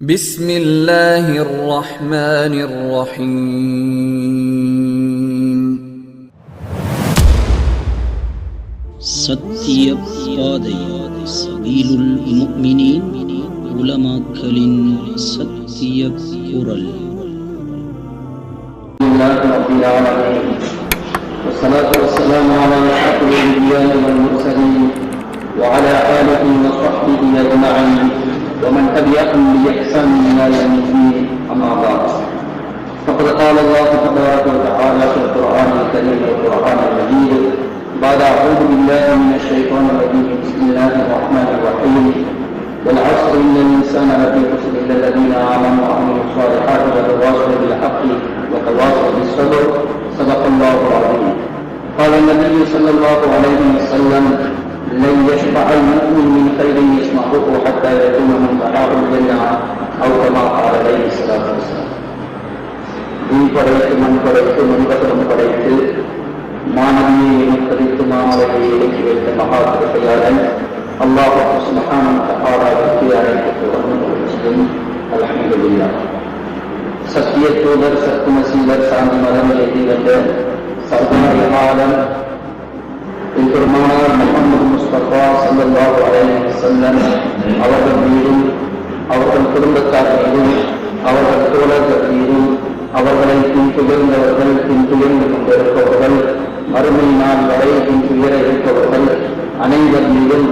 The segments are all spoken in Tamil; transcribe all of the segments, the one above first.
بسم الله الرحمن الرحيم. சத்திய பாதை சபீலுல் முஃமினீன் உலமாக்களின் சத்திய குரல். والصلاة والسلام على أشرف الأنبياء والمرسلين وعلى آله وصحبه أجمعين ومن تبعهم بإحسان إلى يوم الدين. أما بعد، فقد قال الله تبارك وتعالى في القرآن الكريم والقرآن المجيد بعد أعوذ بالله من الشيطان الرجيم بسم الله الرحمن الرحيم والعصر إن الإنسان لفي خسر إلا الذين آمنوا وعملوا الصالحات وتواصوا بالحق وتواصوا بالصبر. صدق الله العظيم. قال النبي صلى الله عليه وسلم لن يشفع المؤمن من خير يسمعه حتى يكون منتهاه الجنة أو كما قال عليه الصلاة والسلام. தீன் படைத்து மண் படைத்து மண்பத்திரம் படைத்து மாணவியை இணைப்பதைத்து மாணவர்களை இறக்கி வைத்த மகா கிருபையாளன் அல்லாஹ் சுப்ஹானஹு வ தஆலாவுக்கு அனைத்து புகழும் முஸ்லிம் அல்ஹம்துலில்லாஹ். சத்திய தூதர் சத்துமசீலர் சாந்தி மதம் எழுதி வந்த சர்தாரி ஆலம் பெருமானார் முஹம்மது முஸ்தபா ஸல்லல்லாஹு அலைஹி வஸல்லம் அவர்கள் மீதும் அவர்கள் குடும்பத்தார் மீதும் அவர்கள் தோழர்கள் மீதும் அவர்களை பின்துயர்ந்தவர்கள் பின்துயர்ந்து கொண்டிருப்பவர்கள் மறுமை நாள் வரை பின்துயர இருப்பவர்கள் அனைவர் மீதும்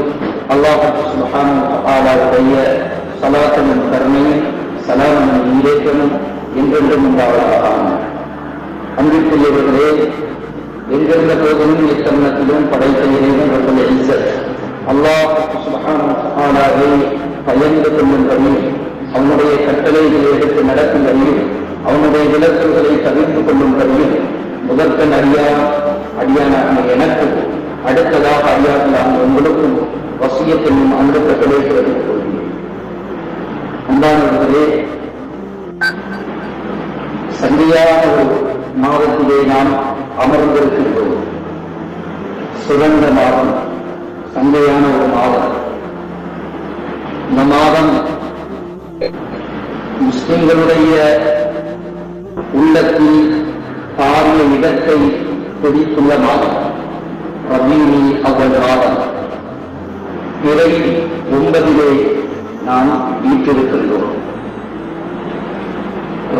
அல்லாஹ் சுப்ஹானஹு வ தஆலாவுடைய ஸலாத்தும் கருணையும் சலாமும் ஈரேற்றமும் என்றென்றும் உண்டாவதாக. அன்பிற்குரியவர்களே, எங்கிருந்த போதிலும் இத்தருணத்திலும் படைத்த இறைவன் ரப்பல் இஸ்ஸத் அல்லாஹ் சுப்ஹானஹு வ தஆலாவை பயந்து கொள்ளும்படியும் அவனுடைய கட்டளைகளை எடுத்து நடக்கும்படியும் அவனுடைய விலக்குகளை தவிர்த்து கொள்ளும்படியும் முதற்கண் அடியானான எனக்கு அடுத்ததாக அறியாதலான உங்களுக்கும் வசியத்தையும் அன்புகளை பிறப்பித்துக் கொள்கிறேன். அன்பானவர்களே, சந்தியான ஒரு மாதத்திலே நாம் அமர்ந்திருக்கின்றோம். சுதந்திர மாதம், சந்தையான ஒரு மாதம். இந்த மாதம் முஸ்லிம்களுடைய உள்ளத்தில் பாரிய இடத்தை பிடித்துள்ள மாதம். ரபீஉல் அவ்வல் மாதம் பிறை 9 நாம் வீட்டிருக்கின்றோம்.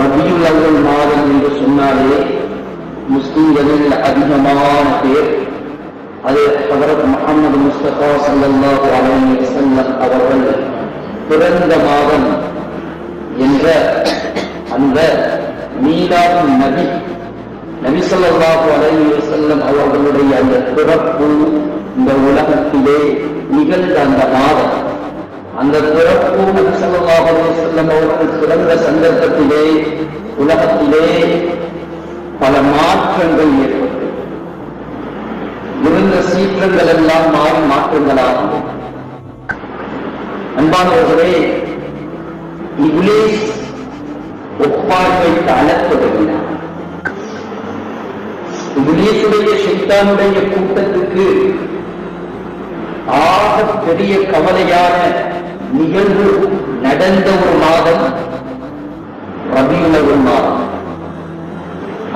ரபீஉல் அவ்வல் மாதம் என்று சொன்னாலே முஸ்லிம்களில் அதிகமான பேர் அது ஹஜ்ரத் முஹம்மது முஸ்தபா ஸல்லல்லாஹு அலைஹி வஸல்லம் அவர்கள் பிறந்த மாதம் என்ற அந்த மீலாது நபி ஸல்லல்லாஹு அலைஹி வஸல்லம் அவர்களுடைய அந்த பிறப்பு இந்த உலகத்திலே நிகழ்ந்த அந்த மாதம், அந்த பிறப்பு நபி ஸல்லல்லாஹு அலைஹி வஸல்லம் அவர்கள் பிறந்த சந்தர்ப்பத்திலே உலகத்திலே பல மாற்றங்கள் ஏற்பட்டு இருந்த சீற்றங்கள் எல்லாம் மாறி மாற்றங்களாகும். அன்பானவர்களே, இப்லீஸ் ஒப்பாய் வைத்து அழைப்பதில்லை. இப்லீசுடைய ஷைத்தானுடைய கூட்டத்துக்கு ஆக பெரிய கவலையான நிகழ்வு நடந்த ஒரு மாதம் ரபீஉல் அவ்வல் மாதம்.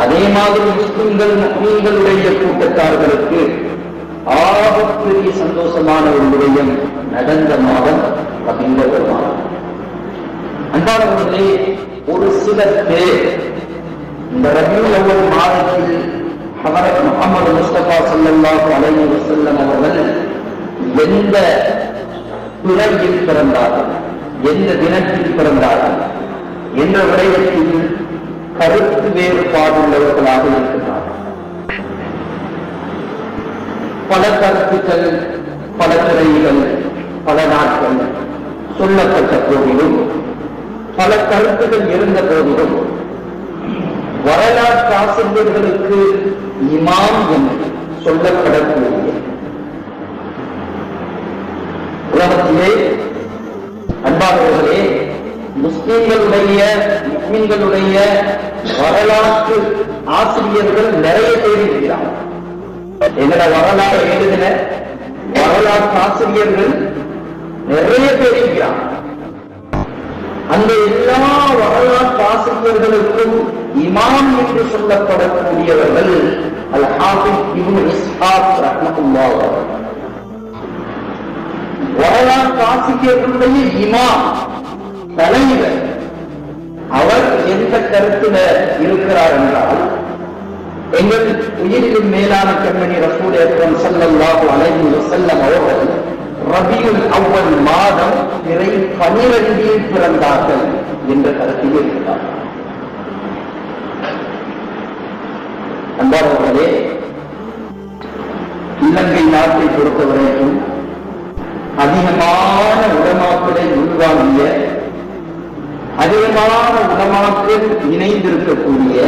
அதே மாதிரி முஸ்லிம்களுடைய கூட்டத்தார்களுக்கு ஆக பெரிய சந்தோஷமான ஒரு விடயம் நடந்த மாதம் ரபீஉல் அவ்வல் மாதம். அன்பானவர்களே, ஒரு சில பேர் இந்த ரபீஉல் அவ்வல் மாதத்தில் ஹஜ்ரத் முஹம்மது முஸ்தபா ஸல்லல்லாஹு அலைஹி வஸல்லம் அவர்கள் எந்த பிறையில் பிறந்தார்கள், எந்த தினத்தில் பிறந்தார்கள் என்ற விடயத்தில் கருத்து வேறுபாடுள்ளவர்களாக இருக்கிறார்கள். பல கருத்துக்கள், பல துறைகள், பல நாட்கள் சொல்லப்பட்ட போதிலும், பல கருத்துக்கள் இருந்த போதிலும் வரலாற்று ஆசிரியர்களுக்கு இமாம் என்று சொல்லப்படக்கூடிய உலகத்திலே அன்பானவர்களே முஸ்லிம்களுடைய வரலாற்று ஆசிரியர்கள் நிறைய பேர் இருக்கிறார்கள். எங்களோட வரலாறு எழுதின வரலாற்று ஆசிரியர்கள் நிறைய பேர் இருக்கிறார்கள். அந்த எல்லா வரலாற்று ஆசிரியர்களுக்கும் இமாம் என்று சொல்லப்படக்கூடியவர்கள் அல்-ஹாஃபிஸ் இப்னு இஸ்ஹாக் ரஹ்மத்துல்லாஹ். வரலாற்று ஆசிரியர்களுடைய இமாம், தலைவர். அவர் எந்த கருத்துல இருக்கிறார் என்றால், எங்கள் உயிரிலும் மேலான கண்மணி ரசூல் அக்ரம் ஸல்லல்லாஹு அலைஹி வஸல்லம் அவர்கள் ரபியுல் அவ்வல் மாதம் பிறை 12 பிறந்தார்கள் என்ற கருத்தில் இருக்கிறார். அன்பானவர்களே, இலங்கை நாட்டை பொறுத்தவரைக்கும் அதிகமான உலமாக்களை உள்வாங்கிய, அதிகமான உலமாக்கள் இணைந்திருக்கக்கூடிய,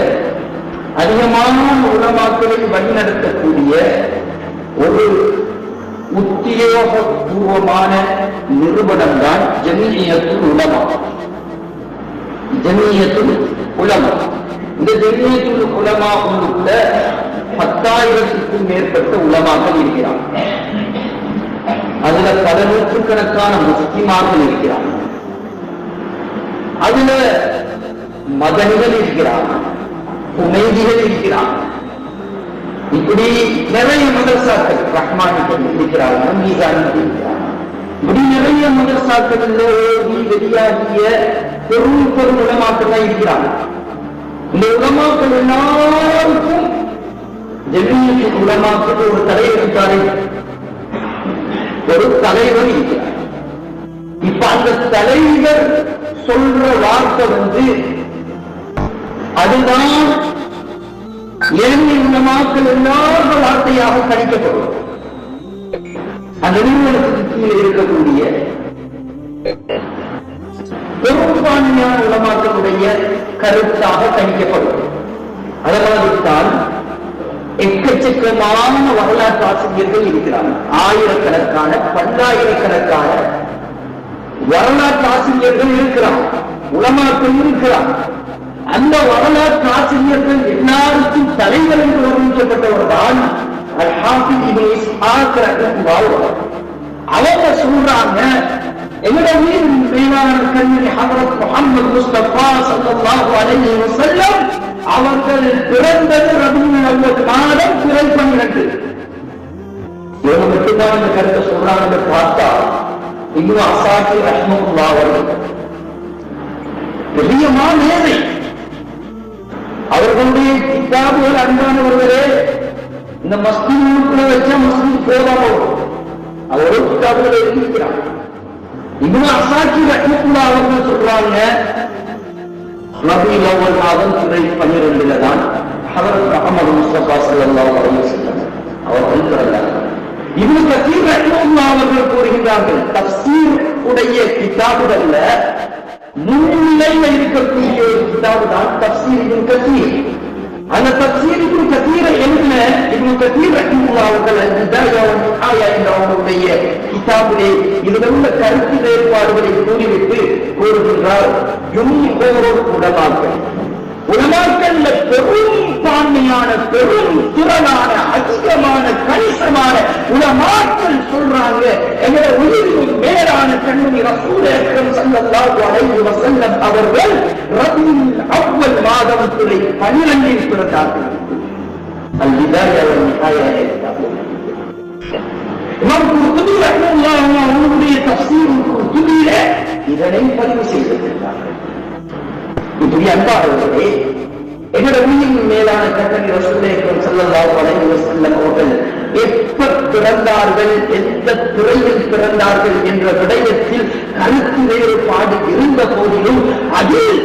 அதிகமான உலமாக்களை வழிநடத்தக்கூடிய ஒரு உத்தியோகபூர்வமான நிறுவனம் தான் ஜமியத்துல் உலமா. ஜமியத்துல் உலமா. இந்த ஜமியத்துல் உலமா உள்ள 10,000க்கும் மேற்பட்ட உலமாக்கள் இருக்கிறார். அதுல பல நூற்றுக்கணக்கான முஸ்லிமார்கள் இருக்கிறார். அதுல மதனிகள் இருக்கிறார், உமைதிகள் இருக்கிறார். இப்படி நிறைய மதரசாக்கள், ரஹ்மானிகள் இருக்கிறார்கள், மீசானிகள் இருக்கிறார்கள். இப்படி நிறைய மதரசாக்கள் வெளியாகிய பெரும் பெரும் உலமாக்கள் இருக்கிறார்கள். இந்த உலமாக்கள் எல்லாருக்கும் ஜமியத்துல் உலமாக்கள் ஒரு தலைவர் இருக்காரு, ஒரு தலைவர் இருக்கிறார். இப்ப அந்த தலைவர் சொல்ற வார்த்தை அதுதான் ஏழை உலமாக்கள் எல்லாரும் வார்த்தையாக கணிக்கப்படும். அந்த நிறுவனத்துக்கு கீழே இருக்கக்கூடிய பெரும்பான்மையான உலமாக்களுடைய கருத்தாக கணிக்கப்படும். அதனால்தான் எக்கச்சக்கமான வரலாற்று ஆசிரியர்கள் இருக்கிறார்கள். ஆயிரக்கணக்கான, பல்லாயிரக்கணக்கான வரலாற்று ஆசிரியர்கள் இருக்கிறார், உலமாக்கள் இருக்கிறார். அந்த வரலாற்று ஆசிரியர்கள் எல்லாருக்கும் தலைவர் என்று வர்ணிக்கப்பட்டவர் தான் அல்-ஹாஃபிஸ் இப்னு இஸ்ஹாக் ரஹ்மத்துல்லாஹ். அவங்க சொல்றாங்க, எங்களுடைய மேலான கண்மணி ஹஜ்ரத் முஹம்மது முஸ்தபா ஸல்லல்லாஹு அலைஹி வஸல்லம் அவர்கள் பிறந்தது ரபியுல் அவ்வல் மாதம் பிறை 12. இவங்க மட்டும்தான் இந்த கருத்தை சொல்றாங்க. பார்த்தா இப்னு அஸாகிர் ரஹ்மத்துல்லாஹ் அவர்கள் பெரிய மேதை. அவர்களுடைய கிதாபுகள் அன்பானவர்களே, இந்த மஸ்ஜிதுக்குள்ள வச்சா மஸ்ஜித் போதாம அவரோட கிதாபுகளை எழுதிக்கிறார். இப்னு அஸாகிர் ரஹ்மத்துல்லாஹ் அவர்கள் சொல்றாங்க, ரபியுல் அவ்வல் மாதம் பிறை 12 தான் ஹஜ்ரத் முஹம்மது முஸ்தபா ஸல்லல்லாஹு அலைஹி வஸல்லம் அவர்கள் பிறந்தார்கள். இப்னு கஸீர் ரஹ்மத்துல்லாஹ் அவர்கள் கூறுகின்றார்கள், தஃப்சீர் உடைய கிதாபுகள்ல முன்னிலையில் இருக்கக்கூடிய ஒரு கிதாபு தான் தஃப்சீர் இப்னு கஸீர். அந்த தஃப்சீர் இப்னு கஸீரை எழுதின இப்னு கஸீர் ரஹ்மத்துல்லாஹ் அவர்கள் அல்-பிதாயா வ நிஹாயா என்ற அவருடைய கிதாபிலே இதில் உள்ள கருத்து வேறுபாடுகளை கூறிவிட்டு கூறுகின்றார், ஜும்ஹூருல் உலமாக்கள், உலமாக்கள்ல பெரும்பான்மையான, பெரும் திரளான, அதிகமான, கணிசமான உலமாக்கள் சொல்றாங்க, எங்களை உயிரிலும் மேலான கண்மணி ரசூல் அக்ரம் ஸல்லல்லாஹு அலைஹி வஸல்லம் அவர்கள் ரபியுல் அவ்வல் மாதம் பிறை 12 பிறந்தார்கள். அல்-பிதாயா வ நிஹாயா இமாம் குர்துபி ரஹ்மத்துல்லாஹி அவருடைய தஃப்சீர் குர்துபியிலே இதனை பதிவு செய்திருக்கிறார்கள். இப்படி அன்பானவர்களே, எங்களுடைய உயிரின் மேலான கண்மணி ரசூல் அக்ரம் ஸல்லல்லாஹு அலைஹி வஸல்லம் அவர்கள் எப்ப பிறந்தார்கள், எந்த துறையில் பிறந்தார்கள் என்ற விடயத்தில் கருத்து வேறுபாடு இருந்த போதிலும் அதில்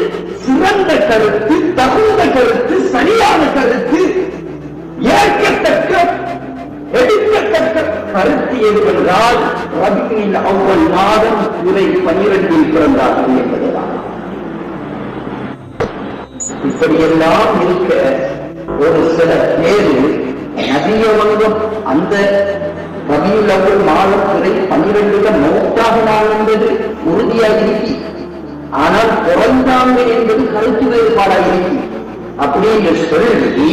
சிறந்த கருத்து, தகுந்த கருத்து, சரியான கருத்து, ஏற்கத்தக்க எடுக்கத்தக்க கருத்து எதுவென்றால் ரபியுல் அவ்வல் மாதம் பிறை 12 பிறந்தார்கள் என்பதுதான். இப்படியெல்லாம் இருக்க ஒரு சில பேரு நபியவங்கம் அந்த ரபியுல் அவ்வல் மாதம் பிறை 12 மௌத்தாகினார் என்பது உறுதியாக இருக்கு. ஆனால் பிறந்தாங்க என்பது கருத்து வேறுபாடாக இருக்கு. அப்படி என்று சொல்லி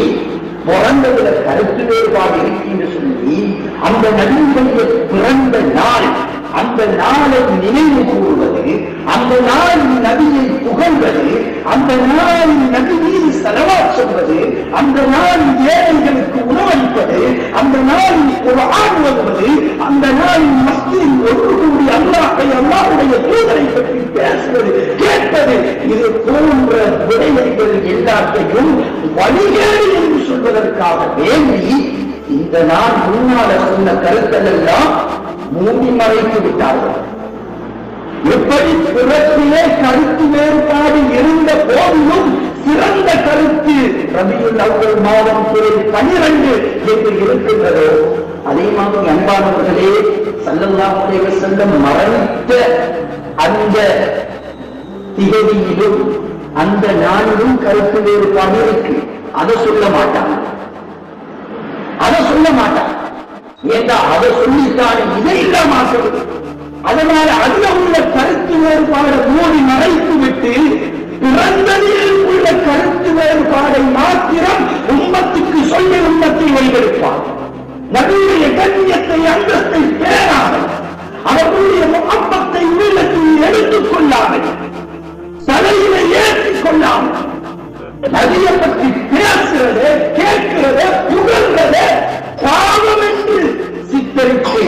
பிறந்ததுல கருத்து வேறுபாடு இருக்கு என்று சொல்லி அந்த நபியுடைய பிறந்த நாள் அந்த நாளை நினைவு கூறுவது, அந்த நாளில் நபியை புகழ்வது, அந்த நாளில் நபி மீது ஸலவாத் சொல்வது, அந்த நாளில் ஏழைகளுக்கு உணவளிப்பது, அந்த நாளில் குர்ஆன் ஓதுவது, அந்த நாளில் மஸ்ஜிதில் ஒன்று கூடி அல்லாஹ்வுடைய தூதரை பற்றி பேசுவது, கேட்பது, இது போன்ற விடயங்கள் எல்லாத்தையும் வழிகேடு என்று சொல்வதற்காக வேண்டி இந்த நாள் முன்னால சொன்ன கருத்தல் எல்லாம் மூடி மறைத்து விட்டார்கள். எப்படி பிறப்பிலே கருத்து வேறுபாடு இருந்த போதிலும் சிறந்த கருத்து ரபியுல் அவ்வல் மாதம் 12 என்று இருக்கின்றதோ, அதே மாதிரி அன்பானவர்களே, ஸல்லல்லாஹு அலைஹி வஸல்லம் மரணித்த அந்த திகதியிலும் அந்த நாளிலும் கருத்து வேறுபாடு இருக்கு. அதை சொல்ல மாட்டாங்க, அதை சொல்ல மாட்டாங்க. ஏண்டா அதை சொல்லித்தான் இதை இல்லாமல். அதனால அதுல உள்ள கருத்து வேறுபாடை மூடி மறைத்து விட்டு பிறந்ததில் உள்ள கருத்து வேறுபாடை மாத்திரம் உம்மத்துக்கு சொல்லி உம்மத்தை வைத்திருப்பார். நபியுடைய கண்ணியத்தை அந்தஸ்தை பேராமல், அவர்களுடைய முகப்பத்தை உள்ளத்தில் எடுத்துக் கொள்ளாமல், தலையில ஏற்றிக் கொள்ளாமல், நபியை பற்றி பேசுறது, கேட்கிறது, புகழ்றது பாவம் என்று சித்தரித்து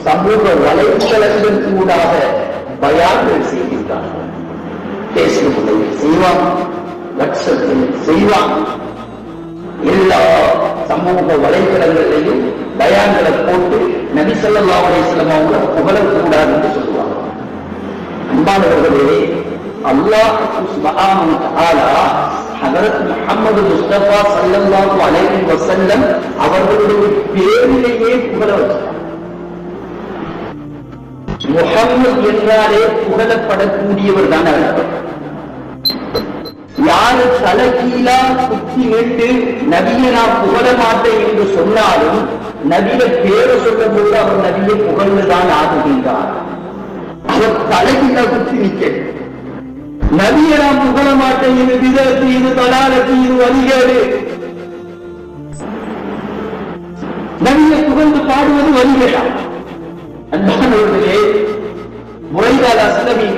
சமூக வலைத்தளங்கள் கூடாக பயான்கள் செய்கின்றார்கள். பேஸ்புக்கில் செய்வான், வாட்ஸ்அப்பில் செய்வான், எல்லா சமூக வலைத்தளங்களிலையும் பயான்களை போட்டு நபி ஸல்லல்லாஹு அலைஹி வஸல்லம் அவங்களை புகழக்கூடாது என்று சொல்லுவாங்க. அன்பானவர்களே, அல்லாஹ் சுப்ஹானஹு வ தஆலா ஹஜ்ரத் முஹம்மது முஸ்தபா ஸல்லல்லாஹு அலைஹி வஸல்லம் அவர்களுடைய பேரிலேயே புகழ வச்சார். முஹம்மது என்றாலே புகழப்படக்கூடியவர் தான் அவர். யாரு தலைகீழா குத்தி நின்று நபியை நான் புகழ மாட்டேன் என்று சொன்னாலும் நபிய பேரை சொல்லும் போது அவர் நபியை புகழ்ந்துதான் ஆகுகின்றார். அவர் தலைகீழா குத்தி நிற்க நபியை நான் புகழ மாட்டேன், இது விதத்து, இது தலாலத்து, இது வழிகேடு. நபியை புகழ்ந்து பாடுவது வழிகேடா? அன்பானவர்களே, முறைதால் அஸ்லமி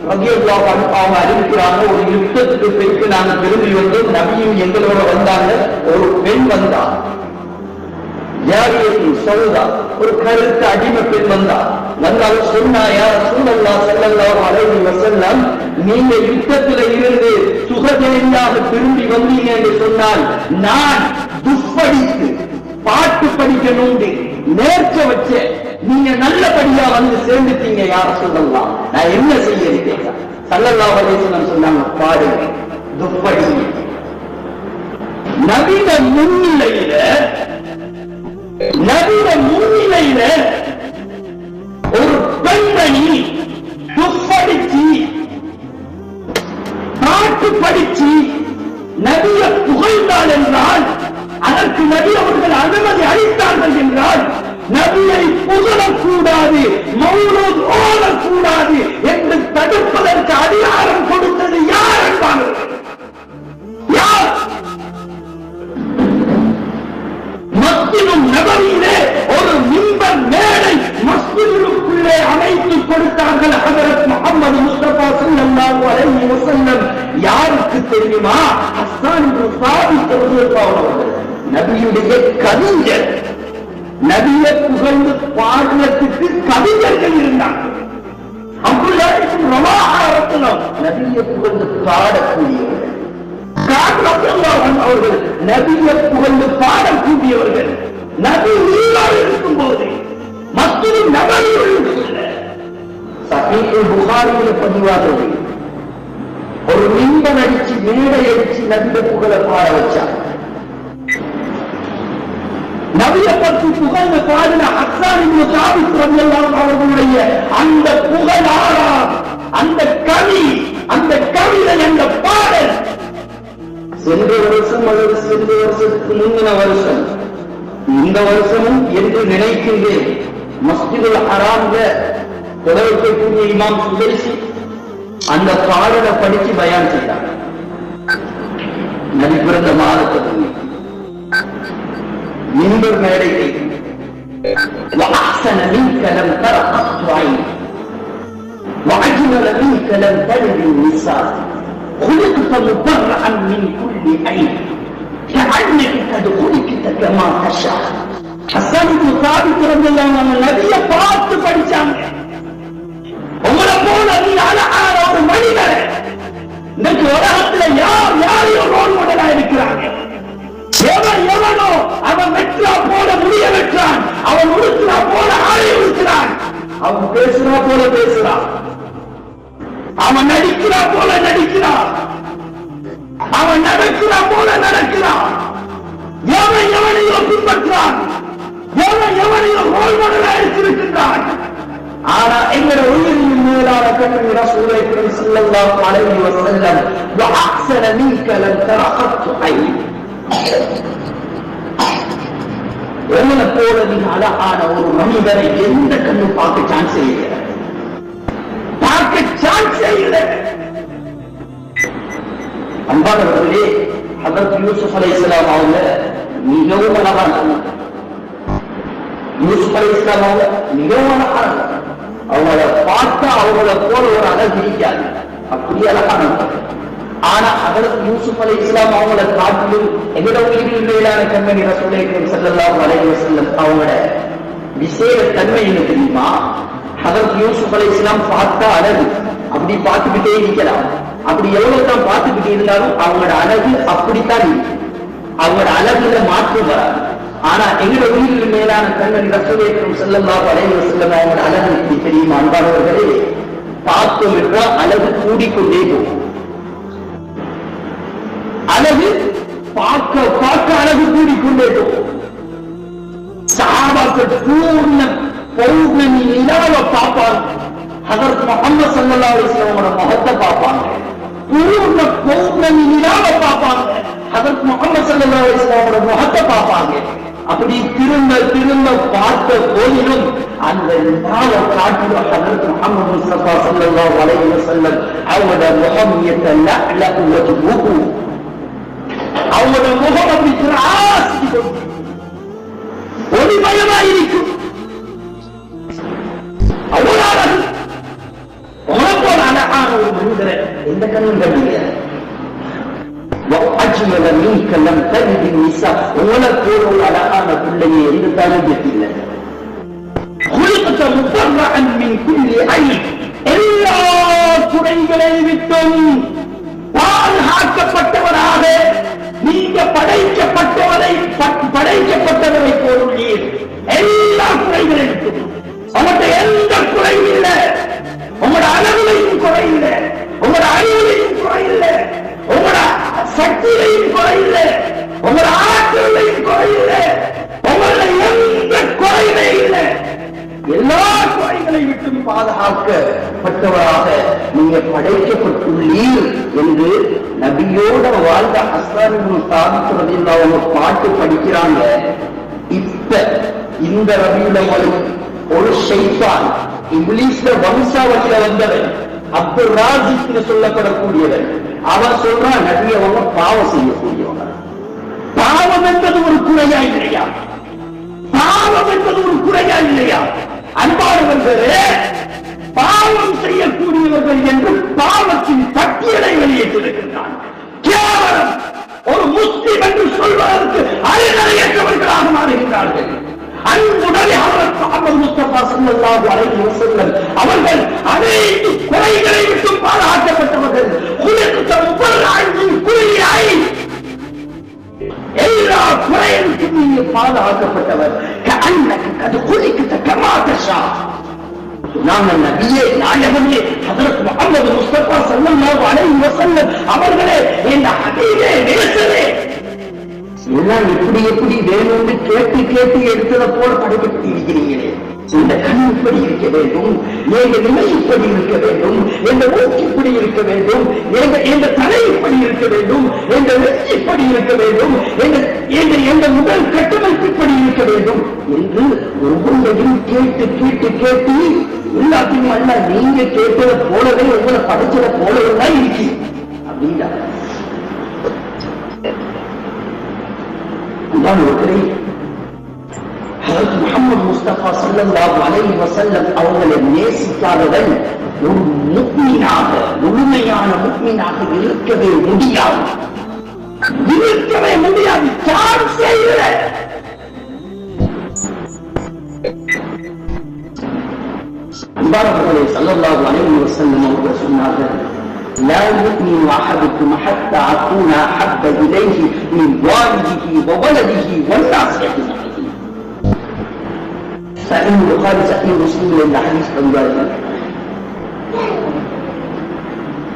ரலியல்லாஹு அன்ஹு அவங்க அறிவிக்கிறாங்க, ஒரு யுத்தத்துக்கு போய்க்கு நாங்க திரும்பி வந்து நபியும் எங்களோட வந்தாங்க. ஒரு பெண் வந்தா, ஜாரியத்தின் சௌதா, ஒரு கருத்து அடிமை பெண் வந்தா. வந்தாலும் சொன்னா, யா ரசூலல்லாஹ் ஸல்லல்லாஹு அலைஹி வஸல்லம், நீங்க யுத்தத்துல இருந்து சுகஜனையாக திரும்பி வந்தீங்க என்று சொன்னால் நான் துப்படித்து பாட்டு படிக்கணும் நேர்ச்ச வச்ச, நீங்க நல்லபடியா வந்து சேர்ந்துட்டீங்க, யார சொல்லலாம், நான் என்ன செய்ய இருக்கேன்? ஸல்லல்லாஹு அலைஹி வஸல்லம் சொன்னாங்க, பாடுங்க, துப்படி. நபியிட முன்னிலையில ஒரு பெண்மணி துப்படிச்சு பாட்டு படிச்சு நபிய புகழ்ந்தாள் என்றால், அதற்கு நபி அவர்கள் அனுமதி அளித்தார்கள் என்றால், நபியை புகழக்கூடாது, மௌலூத் ஓதக்கூடாது என்று தடுப்பதற்கு அதிகாரம் கொடுத்தது யார் என்பார்கள்? யார்? மஸ்ஜிதுன் நபவியிலே ஒரு மிம்பர் மேடை மஸ்ஜிதுக்குள்ளே அமைத்துக் கொடுத்தார்கள் ஹஜ்ரத் முஹம்மது முஸ்தபா ஸல்லல்லாஹு அலைஹி வஸல்லம். யாருக்கு தெரியுமா? ஹஸ்ஸான் இப்னு சாபித் ரலியல்லாஹு அன்ஹு, நபியுடைய கவிஞர். நபியை புகழ்ந்து பாடுவதற்கு கவிஞர்கள் இருந்தார்கள். அப்துல்லா இப்னு ரவாஹா ரலியல்லாஹு அன்ஹு நபியை புகழ்ந்து பாடக்கூடியவர்கள். அவர்கள் நபியை புகழ்ந்து பாடக்கூடியவர்கள். நபி உயிரோடு இருக்கும் போது மஸ்ஜிது நபவியில் சஹீஹுல் புகாரியில பதிவாகிறது, ஒரு மிம்பர் அடிச்சு மேடை அடிச்சு நபியை புகழ பாட வச்சார். நபியை பற்றி புகழ்ந்து பாடின ஹஸ்ஸான் இப்னு சாபித் ரலியல்லாஹு அன்ஹு அவர்களுடைய அந்த புகழாரா, அந்த கவி, அந்த கவிதை, அந்த பாடல் சென்ற வருஷம் அல்லது சென்ற வருஷத்துக்கு முந்தின வருஷம், இந்த வருஷமும் என்று நினைக்கின்றேன், மஸ்ஜிதுல் ஹராம்ல தொலைக்கக்கூடிய இமாம் சுதைசி அந்த பாடலை படிச்சு பயான் செய்தார். நபி பிறந்த மாதத்துக்கு மிம்பர் மேடைக்கு وأحسن منك لم تر قط عين وأجمل منك لم تلد النساء خلقت مبرعا من كل عين كأنك قد خلقت كما تشاء. ஹஸ்ஸான் இப்னு சாபித் ரலியல்லாஹு அன்ஹு நபியை பார்த்து படிச்சாங்க. உங்களை போல நீ அழகான ஒரு மனிதர் இன்னைக்கு உலகத்துல யாரையும் ரோல் மாடலா இருக்கிறாங்க. எவனோ அவன் வெற்றா போல முடிய வெற்றான், அவன் உடுக்கிறா போல ஆடை உடுக்கிறான், அவன் பேசுறா போல பேசுறான், அவன் நடிக்கிறா போல நடிக்கிறான், அவன் நடக்கிறா போல நடக்கிறான், எவனையோ பின்பற்றான், எவனையோ ரோல் மாடலா இருக்கின்றான். ஆனா எங்களோட உயிரின் மேலான கண்மணி ரசூலை ஸல்லல்லாஹு அலைஹி வஸல்லம் வஅஹ்ஸன மின்க லம் தர கத் ஐன். உங்களை போல நீங்க அழகான ஒரு மனிதரை எந்த கண்ணு பார்க்க சான்ஸ் இல்லை. அன்பானவர்களே, ஹஜ்ரத் யூசுப் அலைஹிஸ்ஸலாம் அவங்க மிகவும் அழகானவங்க. யூசுப் அலைஹிஸ்ஸலாம் அவங்க மிகவும் அழகானவங்க. அவங்கள பார்த்தா அவங்கள போல ஒரு அழகு இருக்காது, அப்படி அழகானவங்க. ஆனா ஹஜ்ரத் யூசுப் அலைஹிஸ்ஸலாம் அவங்கள காட்டிலும் எங்களோட உயிரின் மேலான கண்மணி ரசூலை ஸல்லல்லாஹு அலைஹி வஸல்லம் அவங்களோட விசேஷ தன்மை என்ன தெரியுமா? ஹஜ்ரத் யூசுப் அலைஹிஸ்ஸலாம் பார்த்தா அழகு, அப்படி பார்த்துக்கிட்டே இருக்கலாம். அப்படி எவ்வளவு தான் பார்த்துக்கிட்டு இருந்தாலும் அவங்களோட அழகு அப்படித்தான் இருக்கு, அவங்களோட அழகுல மாற்றம் வராது. ஆனா எங்களோட உயிரின் மேலான கண்மணி ரசூலை ஸல்லல்லாஹு அலைஹி வஸல்லம் அவங்களோட அழகு எப்படி தெரியுமா? அன்பானவர்களே, பார்த்தோம் என்றால் அழகு கூடிக்கொண்டே போகும். அழகு பார்க்க அழகு கூடிக்கொண்டே போகும். சஹாபாக்கள் பூர்ண பௌர்ணமி நிலாவை பார்ப்பாங்க, ஹஜ்ரத் முஹம்மது ஸல்லல்லாஹு அலைஹி வஸல்லம் முகத்தை பார்ப்பாங்க. பூர்ண பௌர்ணமி நிலாவை பார்ப்பாங்க, ஹஜ்ரத் முஹம்மது ஸல்லல்லாஹு அலைஹி வஸல்லம் முகத்தை பார்ப்பாங்க. அப்படி திரும்ப பார்த்த போதிலும் அந்த நிலாவை காட்டிலும் ஹஜ்ரத் முஹம்மது முஸ்தபா ஸல்லல்லாஹு அலைஹி வஸல்லம் அவரோட முகம் யதலஅலு வஜ்ஹுஹு, அவங்களோட முகம் அப்படி ஒளிமயமாயிருக்கும். அவ்வளவு போல அழகான ஒரு மனிதரை எந்த கண்ணும் கண்டில்லை. அஜ்மல மின்க லம் தலித் நிஸா, உங்களை போல ஒரு அழகான பிள்ளையை எந்த தாயும் பெற்றில்லை. خلقت مبرعا من كل عيب, எல்லா குறைகளை விட்டும் பாதுகாக்கப்பட்டவராக நீங்க படைக்கப்பட்டவரை போலுள்ளீர். எல்லா குறைகளுக்கும் அவற்றை எந்த குறையும் இல்லை. உங்களோட அளவிலையும் குறை இல்லை, உங்களோட அறிவிலையும் குறை இல்லை, உங்களோட சக்தியிலையும் குறை இல்லை, உங்களோட ஆற்றலையும் குறை இல்லை, உங்களோட எந்த குறையிலே இல்லை. எல்லா குறைகளை விட்டும் பாதுகாக்கப்பட்டவராக நீங்க படைக்கப்பட்டுள்ளீர் என்று நபியோட வாழ்ந்த ஹஸ்ஸான் இப்னு சாபித் ரலியல்லாஹு அன்ஹு பாட்டு படிக்கிறாங்க. இப்ப இந்த ரபியுல் அவ்வல் ஒரு ஷைத்தான், இப்லீஸ்ல வம்சாவளியில வந்தவன், அப்துல் ராசிக் சொல்லப்படக்கூடியவன், அவன் சொல்றான் நபி அவங்க பாவம் செய்யக்கூடியவங்க. பாவம் என்பது ஒரு குறையா இல்லையா? பாவம் என்பது ஒரு குறையா இல்லையா? அன்பானவர்களே, பாவம் செய்யக்கூடியவர்கள் என்று பாவத்தின் பட்டியலை வெளியிட்டிருக்கின்றான். கேவலம் ஒரு முஸ்லிம் என்று சொல்வதற்கு அறிவுரையற்றவர்களாக மாறுகின்றார்கள். அன்புடனே ஹஜ்ரத் முஹம்மது முஸ்தபா ஸல்லல்லாஹு அலைஹி வஸல்லம் அவர்கள் அனைத்து குறைகளை விட்டு பாதுகாக்கப்பட்டவர்கள். குலிக்த முபர்ரஅன் மின் குல்லி ஐன், எல்லா குறைகளுக்கும் நீங்க பாதுகாக்கப்பட்டவர். கஅன்னக கத் குலிக்த கமா தஷா, நாங்கள் நபியே நாயகமே ஹஜ்ரத் முஹம்மது முஸ்தபா ஸல்லல்லாஹு அலைஹி வஸல்லம் அவர்களே, இந்த ஹபீபே நேசரே, எல்லாம் எப்படி வேணும்னு கேட்டு எடுத்ததை போல படைக்கப்பட்டிருக்கிறீங்களே. இந்த கண் இப்படி இருக்க வேண்டும், எங்க நிலை இப்படி இருக்க வேண்டும், எந்த மூச்சு இப்படி இருக்க வேண்டும், எந்த தலை இப்படி இருக்க வேண்டும், எந்த நெஞ்சு இப்படி இருக்க வேண்டும், எந்த முதல் கட்டமைப்பு இப்படி இருக்க வேண்டும் என்று ஒவ்வொன்றையும் கேட்டு எல்லாத்தையும் அல்ல நீங்க கேட்டதை போலவே உங்களை படைச்சதை போலவே தான் இருக்கு அப்படின்னா முஹம்மது முஸ்தபா ஸல்லல்லாஹு அலைஹி வஸல்லம் அவர்களை நேசிக்காதவன் ஒரு முஃமினாக, முழுமையான முஃமினாக இருக்கவே முடியாது. சான்ஸே இல்லை. அன்பானவர்களே, ஸல்லல்லாஹு அலைஹி வஸல்லம் அவர்கள் சொன்னார்கள், لا يؤمن أحدكم حتى أكون أحب إليه من والده وولده والناس أجمعين. صحيح البخاري صحيح مسلم என்ற ஹதீஸ் பதிவார்கள்.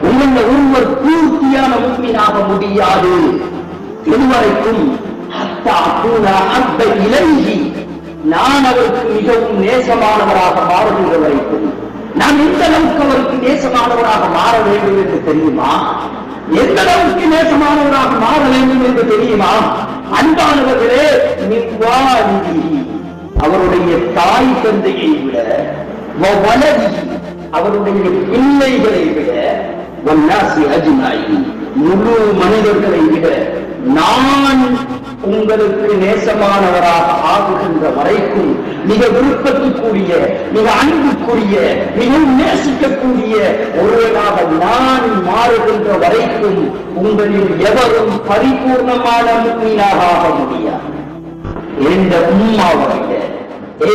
ஒருவர் பூர்த்தியான முஃமினாக முடியாது இதுவரைக்கும் ஹத்தா அகூன அஹப்ப இலைஹி, நான் அவருக்கு மிகவும் நேசமானவராக மாறுகிற வரைக்கும். நான் எந்த அளவுக்கு அவருக்கு நேசமானவராக மாற வேண்டும் என்று தெரியுமா? எந்த அளவுக்கு நேசமானவராக மாற வேண்டும் என்று தெரியுமா? அன்பானவர்களே, அவருடைய தாய் தந்தையை விட, அவருடைய பிள்ளைகளை விட, முழு மனிதர்களை விட நான் உங்களுக்கு நேசமானவராக ஆகுகின்ற வரைக்கும், மிக விருப்பத்துக்குரிய, மிக அன்புக்குரிய, மிகவும் நேசிக்கக்கூடிய ஒருவனாக நான் மாறுகின்ற வரைக்கும் உங்களில் எவரும் பரிபூர்ணமான முஃமினாக ஆக முடியாது. எந்த உம்மாவை விட,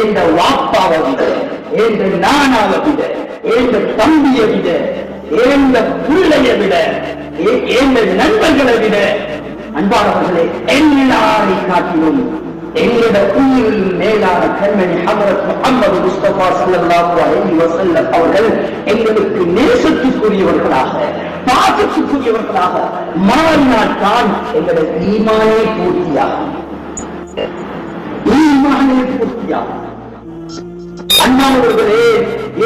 எந்த வாப்பாவை விட, எந்த நானாவை விட, எந்த தம்பியை விட, எந்த பிள்ளையை விட, எந்த நண்பர்களை விட, அன்பானவர்களே, எல்லாரை காட்டிலும் எங்களோட உயிரில் மேலான கண்மணி ஹஜ்ரத் முஹம்மது முஸ்தபா ஸல்லல்லாஹு அலைஹி வஸல்லம் அவர்கள் எங்களுக்கு நேசத்துக்குரியவர்களாக, பாசத்துக்குரியவர்களாக மாறினால்தான் எங்களோட ஈமானே பூர்த்தியாகும். ஈமானே பூர்த்தியாகும். அண்ணாவர்களே,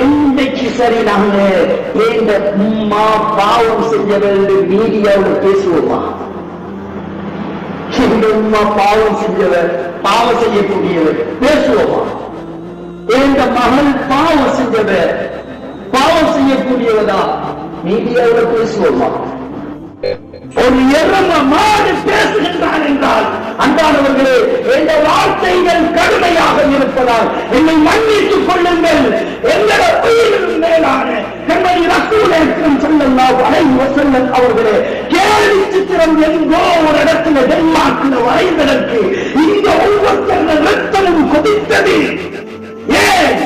எந்தைக்கு சரி நாங்க எந்த உம்மா பாவம் செஞ்சவர்கள் மீடியாவில் பேசுவோமா? எந்த உம்மா பாவம் செஞ்சவர், பாவம் செய்யக்கூடியவர் பேசுவோமா? எந்த மகள் பாவம் செஞ்சவர், பாவம் செய்யக்கூடியவதா மீடியாவில் பேசுவோமா? ஒரு எரும மாடு பேசுகின்றான் என்றால், அன்பானவர்களே, இந்த வார்த்தைகள் கடுமையாக இருப்பதால் என்னை மன்னித்துக் கொள்ளுங்கள். எங்களோட உயிரினும் மேலான கண்மணி ரசூல் ஸல்லல்லாஹு அலைஹி வஸல்லம் அவர்களே, கேள்வி சித்திரம் எங்கோ ஒரு இடத்துல டென்மார்க்கில் வரைந்ததற்கு இந்த ஒவ்வொருத்தர்கள் ரத்தமும் கொதித்தது. ஏன்?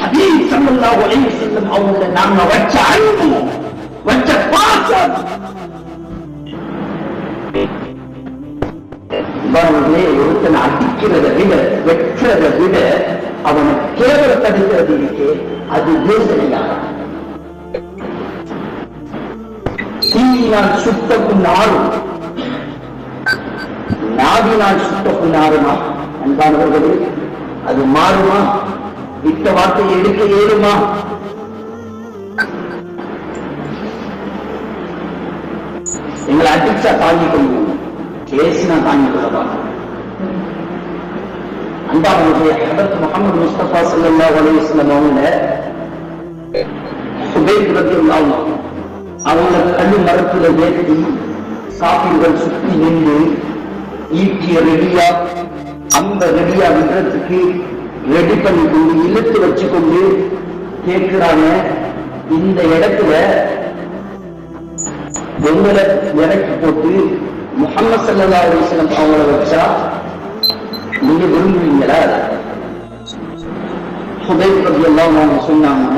ஹபீப் ஸல்லல்லாஹு அலைஹி வஸல்லம் அவர்களை நாங்க வச்ச அன்பு, வச்ச பாசம். ஒருத்தனை அடிக்கிறதை விட, வெற்றதை விட, அவனை கேவலப்படுத்துறது இருக்கே, அது யோசனையாக. தீயினால் சுத்த புண்ணாரும், நாவினால் சுத்த புண்ணாருமா? அன்பானவர்களே, அது மாறுமா? விட்ட வார்த்தையை எடுக்க ஏறுமா? எங்களை அடிச்சா தாங்கிக் கொள்வோம், பேசினா தாங்கிக் கொள்ளலாம். அன்பானவர்களே, ஹஜ்ரத் முஹம்மது முஸ்தபா ஸல்லல்லாஹு அலைஹி வஸல்லம் அவங்க சுபைர் ரலியல்லாஹு அன்ஹு அவங்க கல்லு மரத்துல ஏற்றி காபிர்கள் சுற்றி நின்று ஈட்டிய ரெடியா, அந்த ரெடியா விடுறதுக்கு ரெடி பண்ணி கொண்டு இழுத்து வச்சு கொண்டு கேட்கிறாங்க, இந்த இடத்துல உங்களை இறக்கி போட்டு முஹம்மது ஸல்லல்லாஹு அலைஹி வஸல்லம் அவங்கள வச்சா நீங்க விரும்புவீங்களா? ஹுதைப் ரலியல்லாஹு அன்ஹு சொன்னாங்க,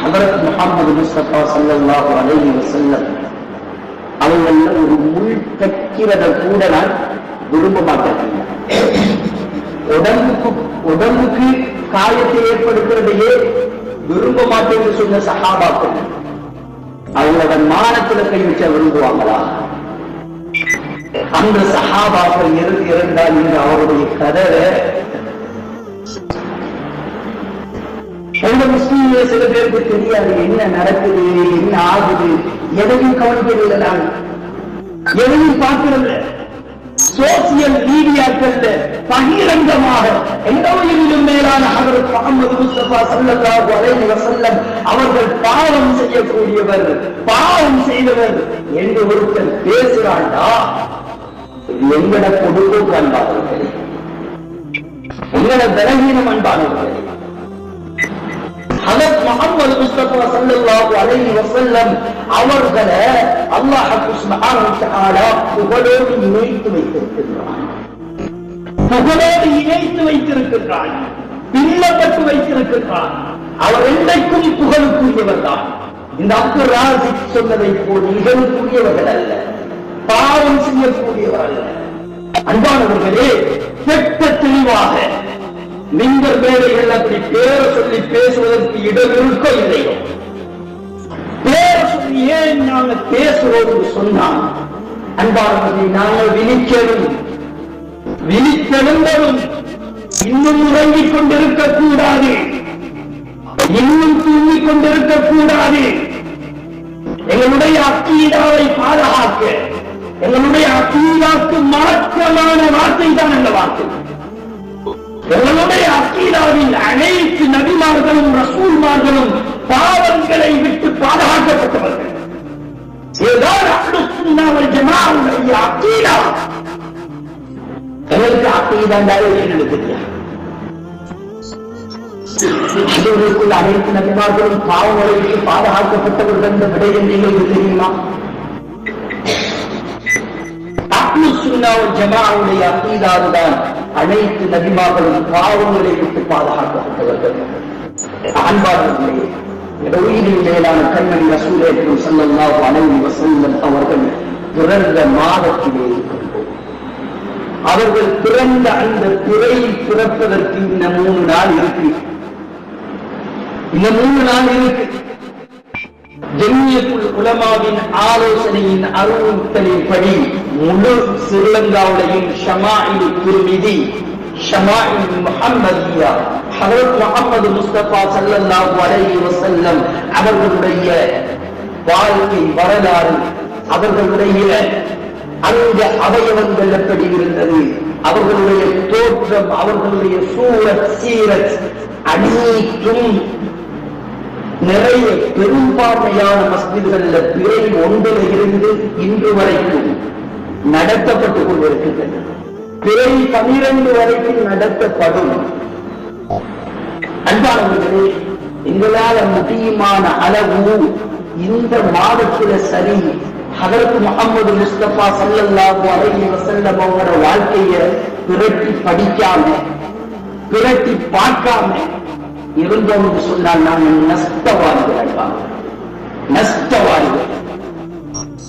ஹஜ்ரத் முஹம்மது முஸ்தபா ஸல்லல்லாஹு அலைஹி வஸல்லம் அவங்கள ஒரு முள் தைக்கிறத கூட நான் விரும்ப மாட்டேன். உடம்புக்கு காயத்தை ஏற்படுத்துறதையே விரும்ப மாட்டேன்னு சொன்ன சஹாபாக்கள் அவங்களோட மானத்துல கை வச்ச விரும்புவாங்களா? அந்த சஹாபாக்கள் இருந்தால் இன்று அவருடைய கதவை முஸ்லீம்ல சில பேருக்கு தெரியாது, என்ன நடக்குது, என்ன ஆகுது, எதையும் கவனிப்பதில்லை. நான் எதையும் பார்க்கிறதில்லை. சோசியல் மீடியாக்கள்ல பகிரங்கமாக எல்லோரிலும் மேலான ஹஜ்ரத் முஹம்மது முஸ்தபா ஸல்லல்லாஹு அலைஹி வஸல்லம் அவர்கள் பாவம் செய்யக்கூடியவர், பாவம் செய்தவர் என்று ஒருத்தர் பேசுறாண்டா, எங்கட கொடுக்கும் அன்பார்களே. உங்களோட பலகீனம் அன்பானவர்களே. ஹஜ்ரத் முஹம்மது முஸ்தபா ஸல்லல்லாஹு அலைஹி வஸல்லம் அவர்களை அல்லாஹ் சுப்ஹானஹு வ தஆலா புகழோடு இணைத்து வைத்திருக்கிறான். புகழோடு இணைத்து வைத்திருக்கிறான், பின்னப்பட்டு வைத்திருக்கிறான். அவர் என்றைக்கும் புகழுக்குரியவர் தான். இந்த அப்துல் ராசிக் சொன்னதை போல் நிகழ்வுக்குரியவர்கள் அல்ல, பாவம் செய்யக்கூடியவர் அல்ல. அன்பானவர்களே, திட்ட தெளிவாக மின்பர் மேடைகள் அப்படி பேரை சொல்லி பேசுவதற்கு இடம் இருக்கோ இல்லையோ, பேரை சொல்லி ஏன் நாங்கள் பேசுவோம் என்று சொன்னால், அன்பானவர்களை நாங்கள் விழித்தெழுந்ததும் இன்னும் உறங்கிக் கொண்டிருக்க கூடாது, இன்னும் தூங்கிக் கொண்டிருக்க கூடாது. எங்களுடைய அக்கீதாவை பாதுகாக்க, எங்களுடைய அக்கீதாக்கு மாற்றமான வார்த்தை தான் அந்த வார்த்தை. எங்களுடைய அக்கீதாவில் அனைத்து நபிமார்களும் ரசூல்மார்களும் பாவங்களை விட்டு பாதுகாக்கப்பட்டவர்கள். இதுதான் அஹ்லுஸ் சுன்னah வல் ஜமாஅத்துடைய அக்கீதா. எங்களுக்கு அக்கீதா என்றால் என்னன்னு தெரியாது. அதுக்குள் அனைத்து நபிமார்களும் பாவங்களை விட்டு பாதுகாக்கப்பட்டவர்கள் என்ற விடயம் எங்களுக்கு தெரியுமா? அஹ்லுஸ் சுன்னah வல் ஜமாஅத்துடைய அக்கீதாவுதான் அனைத்து நபிமார்களும் பாவங்களை விட்டு பாதுகாக்கப்பட்டவர்கள். அன்பானவர்களே, உயிரின் மேலான கண்மணி ரசூலே ஸல்லல்லாஹு அலைஹி வஸல்லம் அவர்கள் பிறந்த மாதத்திலே இருக்கின்றோம். அவர்கள் பிறந்த அந்த துறையில் பிறப்பதற்கு இன்னும் 3 நாள் இருக்கு. இன்னும் 3 நாள் இருக்கு. ஜம்மியத்துல் உலமாவின் ஆலோசனையின் அறிவுறுத்தலின்படி முழு ஸ்ரீலங்காவுடையும் ஷமாஇல் திர்மிதி, ஷமாஇல் முஹம்மதியா, ஹஜ்ரத் முஹம்மது முஸ்தபா ஸல்லல்லாஹு அலைஹி வஸல்லம் அவர்களுடைய வாழ்க்கை வரலாறு, அவர்களுடைய அந்த அவயவங்கள் எப்படி இருந்தது, அவர்களுடைய தோற்றம், அவர்களுடைய சூரத் சீரத் அனைத்தும் நிறைய பெரும்பான்மையான மஸ்ஜிதுகள்ல பிறை 1 இருந்து இன்று வரைக்கும் நடத்தப்பட்டுக் கொண்டிருக்கின்றன. பிறை 12 வரைக்கும் நடத்தப்படும். அன்பானவர்களே, எங்களால முடியுமான அளவு இந்த மாதத்தில சரி ஹஜ்ரத் முஹம்மது முஸ்தபா ஸல்லல்லாஹு அலைஹி வஸல்லம் அவங்களோட வாழ்க்கையை பிரட்டி படிக்காம, பிரட்டி பார்க்காம இருந்தோம் என்று சொன்னால் நாங்கள் நஷ்டவாதிகள். நஷ்டவாதிகள்.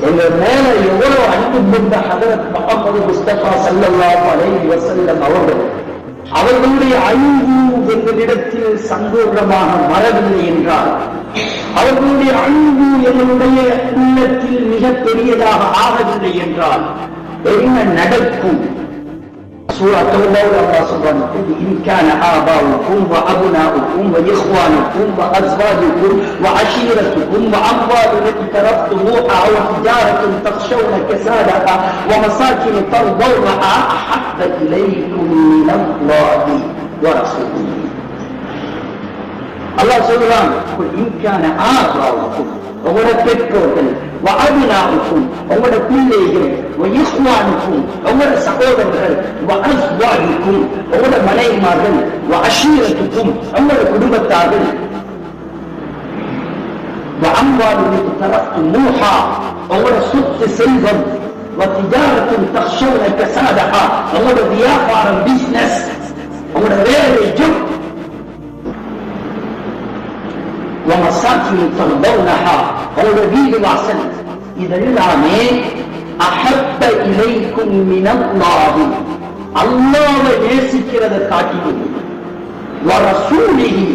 எங்க மேல எவ்வளவு அன்பு கொண்ட ஹஜ்ரத் முஹம்மது முஸ்தபா ஸல்லல்லாஹு அலைஹி வஸல்லம் அவர்களுடைய அன்பு எங்களிடத்தில் சம்பூர்ணமாக மறவில்லை என்றால், அவர்களுடைய அன்பு எங்களுடைய உள்ளத்தில் மிக பெரியதாக ஆகவில்லை என்றால் என்ன நடக்கும்? சூரா தௌபாவுல அல்லாஹ் சொல்றான், இன் கான ஆபாவுக்கும் வ அப்னாஉக்கும் வ இக்வானுக்கும் வ அஸ்வாஜுக்கும் வ அஷீரத்துக்கும் வ அம்வாலுன் இக்தரஃப்துமூஹா வ திஜாரத்துன் தக்ஷௌன கஸாதஹா வ மசாகின் தர்தௌனஹா அஹப்ப இலைக்கும் மினல்லாஹி வ ரசூலிஹி. அல்லாஹ் சொல்றான், இன் கான ஆபாவுக்கும், உங்களோட பெற்றோர்கள், வ அப்னாஉக்கும், உங்களோட பிள்ளைகள், வ இக்வானுக்கும், உங்களோட சகோதரர்கள், வ அஸ்வாஜுக்கும், உங்களோட மனைவிமார்கள், வ அஷீரத்துக்கும், உங்களோட குடும்பத்தார்கள், வ அம்வாலுன் இக்தரஃப்துமூஹா, உங்களோட சொத்து செல்வம், வ திஜாரத்துன் தக்ஷௌன கஸாதஹா, உங்களோட வியாபாரம், பிசினஸ், உங்களோட வேலை, ஜாப், ومساكن ترضونها, அவருடைய வீடு வாசல், இதெல்லாமே அஹப்ப இலைக்கும் மினல்லாஹி, அல்லாஹ்வை நேசிக்கிறதை காட்டிலும், வ ரசூலிஹி,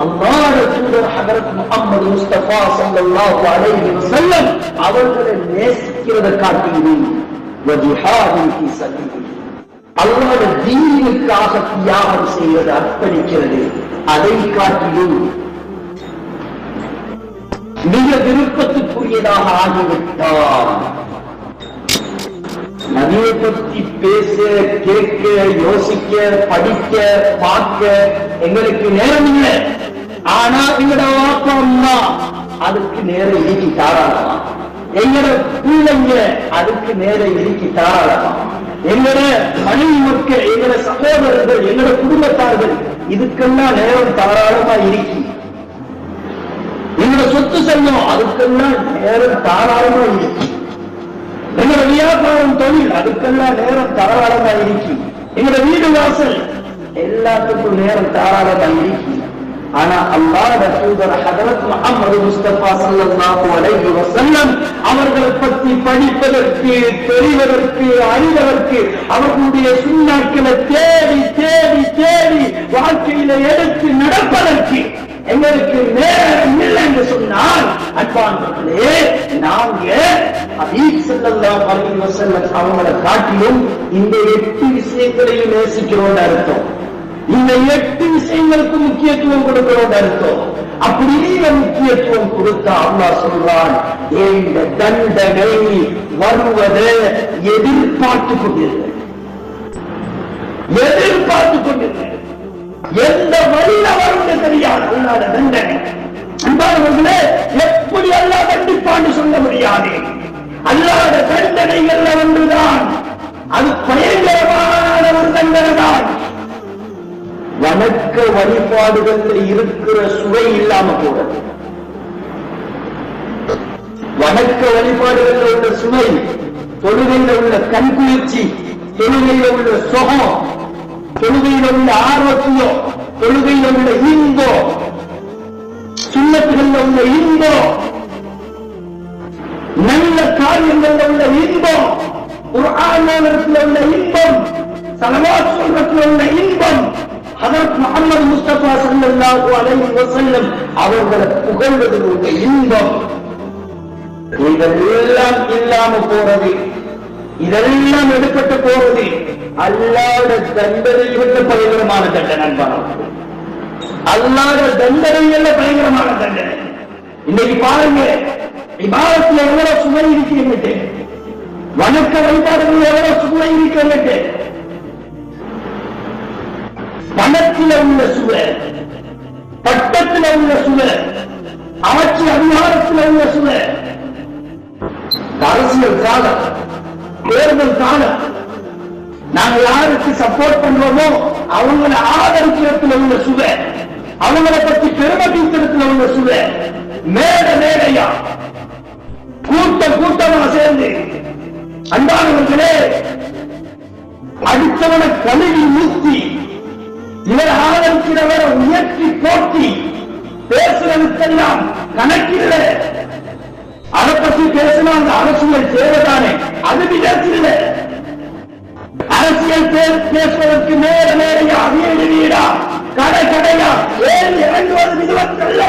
அல்லாஹ்வுடைய தூதர் ஹஜ்ரத் முஹம்மது முஸ்தபா ஸல்லல்லாஹு அலைஹி வஸல்லம் அவர்களை நேசிக்கிறதை காட்டிலும், வ ஜிஹாதின் ஃபீ சபீலிஹி, அல்லாஹ்வுடைய தீனுக்காக தியாகம் செய்வது, அர்ப்பணிக்கிறது, அதை காட்டிலும் மிக விருப்பத்துக்குரியதாக ஆகிவிட்டார். நபியை பற்றி பேச, கேட்க, யோசிக்க, படிக்க, பார்க்க எங்களுக்கு நேரம் இல்லை. ஆனா எங்களோட வாப்பா அம்மா அதுக்கு நேரம் இறுக்கி தாராளமா, எங்களோட பிள்ளைங்க அதுக்கு நேரம் இறுக்கி தாராளமா. எங்கட மனைவி மக்கள், எங்கட சகோதரர்கள், எங்கட குடும்பத்தார்கள், இதுக்கெல்லாம் நேரம் தாராளமா இருக்கு. எங்கட சொத்து செல்வம், அதுக்கெல்லாம் நேரம் தாராளமா இருக்கு. எங்கட வியாபாரம், தொழில், அதுக்கெல்லாம் நேரம் தாராளமா இருக்கு. எங்கட வீடு வாசல், எல்லாத்துக்கும் நேரம் தாராளமா இருக்கு. ஆனா அல்லாஹ்வுடைய தூதர் ஹஜ்ரத் முஹம்மது முஸ்தபா ஸல்லல்லாஹு அலைஹி வஸல்லம் அவர்களை பற்றி படிப்பதற்கு, தெரிவதற்கு, அறிவதற்கு, அவர்களுடைய சுன்னத்துகளை தேடி தேடி தேடி வாழ்க்கையில எடுத்து நடப்பதற்கு எங்களுக்கு நேரம் இல்லை என்று சொன்னால், அன்பானவர்களே, நாங்க ஹபீப் ஸல்லல்லாஹு அலைஹி வஸல்லம் அவங்களை காட்டிலும் இந்த 8 விஷயங்களையும் நேசிக்கிறோம் அர்த்தம். இந்த 8 விஷயங்களுக்கு முக்கியத்துவம் கொடுக்கிறோம் அர்த்தம். அப்படி நீங்க முக்கியத்துவம் கொடுத்தா அல்லாஹ் சொல்றான், இந்த தண்டனை வருவதை எதிர்பார்த்து கொண்டிருக்க, எதிர்பார்த்து கொண்டிருக்க. எந்த வழியில வரும்னு தெரியாது அல்லாஹ் தண்டனை. அன்பானவர்களே, எப்படி அல்லாஹ் தண்டிப்பான்னு சொல்ல முடியாது. அல்லாஹ் தண்டனைகள்ல ஒன்றுதான், அது பயங்கரமான ஒரு தண்டனை தான். வணக்க வழிபாடுகளில் இருக்கிற சுவை இல்லாம போறது. வணக்க வழிபாடுகளில் உள்ள சுவை, தொழுகையில உள்ள கண்குளிர்ச்சி, தொழுகையில உள்ள சுகம், தொழுகையில உள்ள ஆரோக்கியம், தொழுகையில உள்ள இன்பம், சுன்னத்துகள்ல உள்ள இன்பம், நல்ல காரியங்கள்ல உள்ள இன்பம், குர்ஆனில் உள்ள இன்பம், ஸலவாத் சொல்றதுல உள்ள இன்பம், ஹஜ்ரத் முஹம்மது முஸ்தபா ஸல்லல்லாஹு அலைஹி வஸல்லம் அவர்களை புகழ்வதில் உள்ள இன்பம், இதெல்லாம் இல்லாம போறது, இதெல்லாம் எடுப்பட்டு போறது அல்லாஹ்வுடைய தண்டனையில பயங்கரமான தண்டனை. அல்லாஹ்வுடைய தண்டனையில பயங்கரமான தண்டனை. இன்னைக்கு பாருங்க, இபாதத்துல எவ்வளவு சுமை இருக்கிறது, வணக்க வழிபாடுகள் எவ்வளவு சுமை இருக்கிறது. பணத்தில் உள்ள சுவை, பட்டத்தில் உள்ள சுவை, அமைச்சு அதிகாரத்தில் உள்ள சுவை, அரசியல் காலம், தேர்தல் காலம், நாங்க யாருக்கு சப்போர்ட் பண்றோமோ அவங்களை ஆதரிக்கிறதுல உள்ள சுவை, அவங்களை பற்றி பெருமதிக்கிறதுல உள்ள சுவை, மேட மேடையா கூட்டமா சேர்ந்து, அன்பானவர்களே, அடுத்தவனை கழுவி ஊத்தி இவர் ஆதரிக்கிறவரை உயர்த்தி போட்டி பேசுறதுக்கெல்லாம் கணக்கில்லை. அதை பற்றி பேசினா அந்த அரசியல் தேவைதானே, அது விதத்தில் அரசியல் பேசுவதற்கு நேர நேரையா, வீடு வீடா, கடை கடையா ஏறி இறங்குவது விதவத்தல்ல.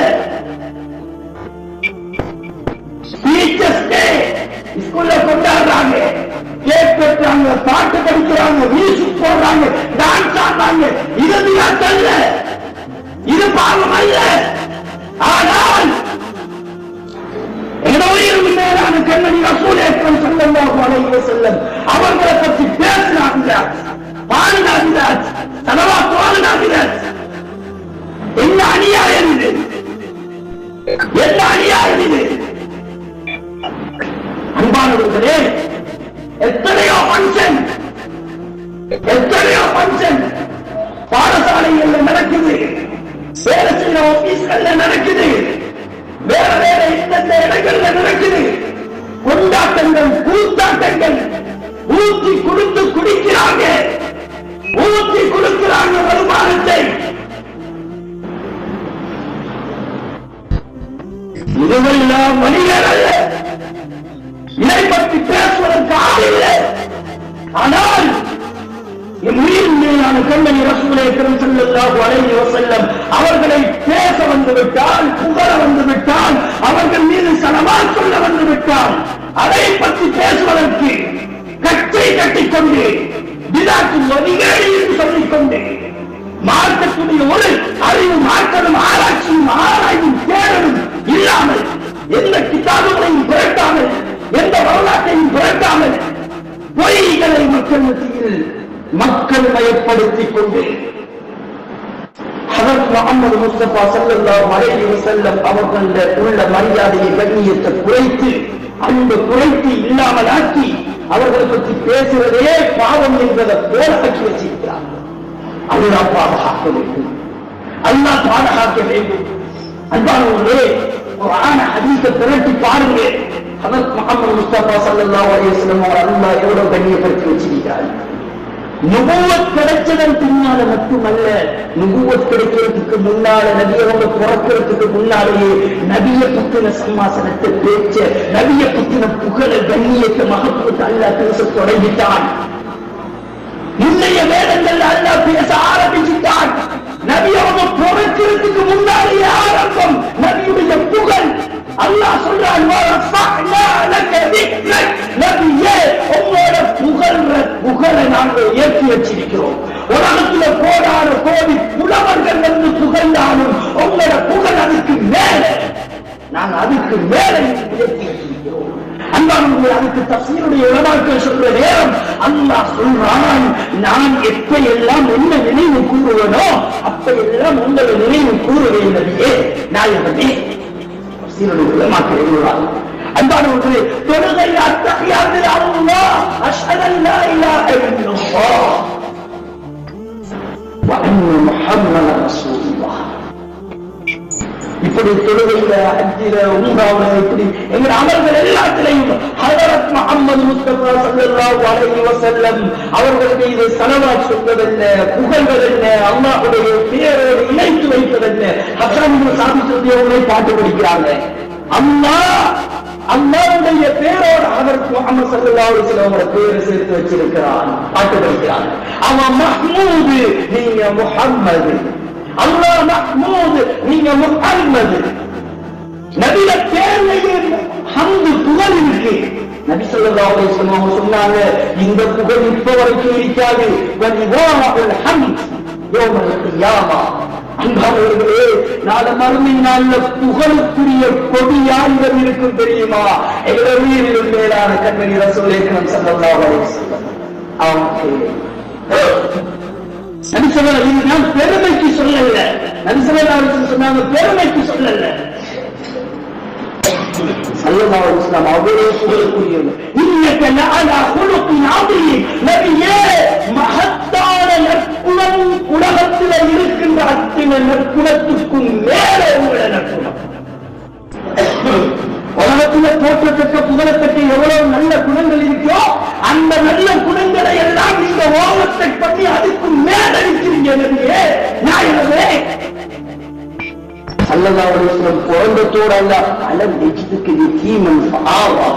ஸ்கூல்ல கொண்டாடுறாங்க, கேக் வெட்டுறாங்க, பாட்டு படிக்கிறாங்க, மியூசிக் போடுறாங்க, டான்ஸ் ஆடுறாங்க, இது விதத்தல்ல, இது பாவம் அல்ல. ஆனால் மேலான கண்மணி ரசூல் அக்ரம் ஸல்லல்லாஹு அலைஹி வஸல்லம் அவர்களை பற்றி பேசினாங்க, பாடினாங்க, ஸலவாத் ஓதினாங்க. என்ன அநியாயம் இது, என்ன அநியாயம் இது. அன்பானவர்களே, எத்தனையோ பங்கன், எத்தனையோ பங்கன் பாடசாலைகள்ல நடக்குது, வேலை செய்யற ஆபீஸ்கள்ல நடக்குது, வேற வேற எந்தெந்த இடங்கள்ல நடக்குது. கொண்டாட்டங்கள், கூத்தாட்டங்கள், ஊற்றி கொடுத்து குடிக்கிறாங்க, ஊற்றி கொடுக்கிறாங்க வருமானத்தை. இதுவெல்லாம் மனிதர் அல்ல, இதை பற்றி பேசுவதற்கு ஆளில்லை. ஆனால் மேலான கண்மணி ரசூல் அக்ரம் ஸல்லல்லாஹு அலைஹி வஸல்லம் அவர்களை பேச வந்துவிட்டால், புகழ வந்துவிட்டால், அவர்கள் மீது ஸலவாத் சொல்ல வந்துவிட்டால், அதை பற்றி பேசுவதற்கு கச்சை கட்டிக்கொண்டு பிதாத்து வழிகேடு என்று சொல்லிக்கொண்டு மார்க்கத்துடைய ஒரு அறிவு, மார்க்கமும் ஆராய்ச்சியும் ஆராய்வும் தேடலும் இல்லாமல், எந்த கிதாபுகளையும் புரட்டாமல், எந்த வரலாற்றையும் புரட்டாமல், பொய்களை மக்கள் மத்தியில் மக்கள் மயப்படுத்திக் கொண்டு ஹஜ்ரத் முஹம்மது முஸ்தபா ஸல்லல்லாஹு அலைஹி வஸல்லம் அவர்களுடைய உள்ள மரியாதையை, கண்ணியத்தை குறைத்து, அன்பு குறைத்து இல்லாமலாக்கி அவர்களை பற்றி பேசுறதே பாவம் என்பதை போல ஆக்கி வச்சிருக்கிறார். அல்லாஹ் பாதுகாக்க வேண்டும், அல்லாஹ் பாதுகாக்க வேண்டும். அன்பானவர்களே, குர்ஆன் ஹதீஸை திரட்டி பாருங்க. ஹஜ்ரத் முஹம்மது முஸ்தபா ஸல்லல்லாஹு அலைஹி வஸல்லம் அல்லாஹ் எவ்வளவு கண்ணியப்படுத்தி வச்சிருக்கிறார். நுபுவத் கிடைச்சதன் பின்னால மட்டுமல்ல, நுபுவத் கிடைக்கிறதுக்கு முன்னால, நபி அவங்க பிறக்கிறதுக்கு முன்னாலேயே நபியை பத்தின சம்மாசனத்தை பேச்ச, நபியை பத்தின புகழ கண்ணியத்தை மகத்துவத்தை அல்லாஹ் பேச தொடங்கிட்டான். முன்னைய வேதங்கள் அல்லாஹ் பேச ஆரம்பிச்சுட்டான். நபி அவங்க பிறக்கிறதுக்கு முன்னாலேயே ஆரம்பம் நபியுடைய புகழ். அல்லாஹ் சொல்றான், நபியே உங்களோட புகழை நாங்கள் ஏற்றி வச்சிருக்கிறோம். உலகத்துல கோடான கோடி புலவர்கள் வந்து புகழ்ந்தாலும் உங்களோட புகழ் அதுக்கு மேல, நாங்கள் அதுக்கு மேல உயர்த்தி வச்சிருக்கிறோம். அன்பானவர்களே, அதுக்கு தஃசீருடைய உலமாக்கள் சொல்ற நேரம் அல்லாஹ் சொல்றான், நான் எப்ப எல்லாம் என்ன நினைவு கூறுவனோ அப்ப எல்லாம் உங்களை நினைவு கூறுவேன் நபியே நாயகமே. தஃசீருடைய உலமாக்கள் எழுதுறாங்க. அன்பானவர்களே, தொழுகை அத்தஹியாத்து அல்லாஹ் அஷ்ஹது அன் லா இலாஹ இல்லல்லாஹ் வ அன்ன முஹம்மதன் ரசூலுல்லாஹ். இப்படி தொழுகையில, ஹஜ்ஜில, உம்ராவுல, இப்படி எங்க அமல்கள் எல்லாத்திலையும் ஹஜ்ரத் முஹம்மது முஸ்தபா ஸல்லல்லாஹு அலைஹி வஸல்லம் அவர்களுக்கு இது ஸலவாத் சொல்வதென்ன, புகழ்வதென்ன, அல்லாஹ்வுடைய பேரோடு இணைத்து வைப்பதென்ன. ஹஸன் இப்னு சாபித் ரலியல்லாஹு பாட்டு படிக்கிறாங்க. அல்லாஹ்வுடைய பேரோடு ஹஜ்ரத் முஹம்மது ஸல்லல்லாஹு அலைஹி வஸல்லம் அவரோட பேரை சேர்த்து வச்சிருக்கிறான், பாட்டு படிக்கிறாங்க. அவன் மஹ்மூது, நீங்க முஹம்மது. அல்லாஹ் மஹ்மூது, நீங்க முஹம்மது. நபிய பேர்லயே ஹம்து புகழ் இருக்கு. நபி ஸல்லல்லாஹு அலைஹி வஸல்லம் சொன்னாங்க, இந்த புகழ் இப்ப வரைக்கும் இருக்காது. வலிவாஹுல் ஹம்த் யௌமல் கியாமா. அன்பானவர்களே, நாளை மறுமை நாள்ல புகழுக்குரிய கொடி யாரிடம் இருக்கும் தெரியுமா? எங்களுடைய உயிரிலும் மேலான கண்மணி ரசூலே அக்ரம் ஸல்லல்லாஹு அலைஹி வஸல்லம். நபி ஸல்லல்லாஹு அலைஹி வஸல்லம் பெருமைக்கு சொல்லல. நபி ஸல்லல்லாஹு அலைஹி வஸல்லம் சொன்னாங்க, பெருமைக்கு சொல்லல. ஸல்லல்லாஹு அலைஹி வஸல்லம் அவரே புகழுக்குரியவர். இன்னக லஅலா குலுகின் அதீம். நபியே, மகத்தான நற்குணம் உலகத்தில் இருக்கின்ற அத்தனை நற்குணத்துக்கும் மேல உங்களோட நற்குணம். உலகத்துல தோற்றத்தக்க புகழத்தக்க எவ்வளவு நல்ல குணங்கள் இருக்கோ அந்த நல்ல குணங்களை எல்லாம் நீங்க ஓவத்தை பண்ணி அதுக்கு மேல இருக்கிறீங்க நபியே நாயகமே. ஸல்லல்லாஹு அலைஹி வஸல்லம் குழந்தைத்தோட அல்ல, அலம் யஜிதுக யதீமன் ஃபஆவா,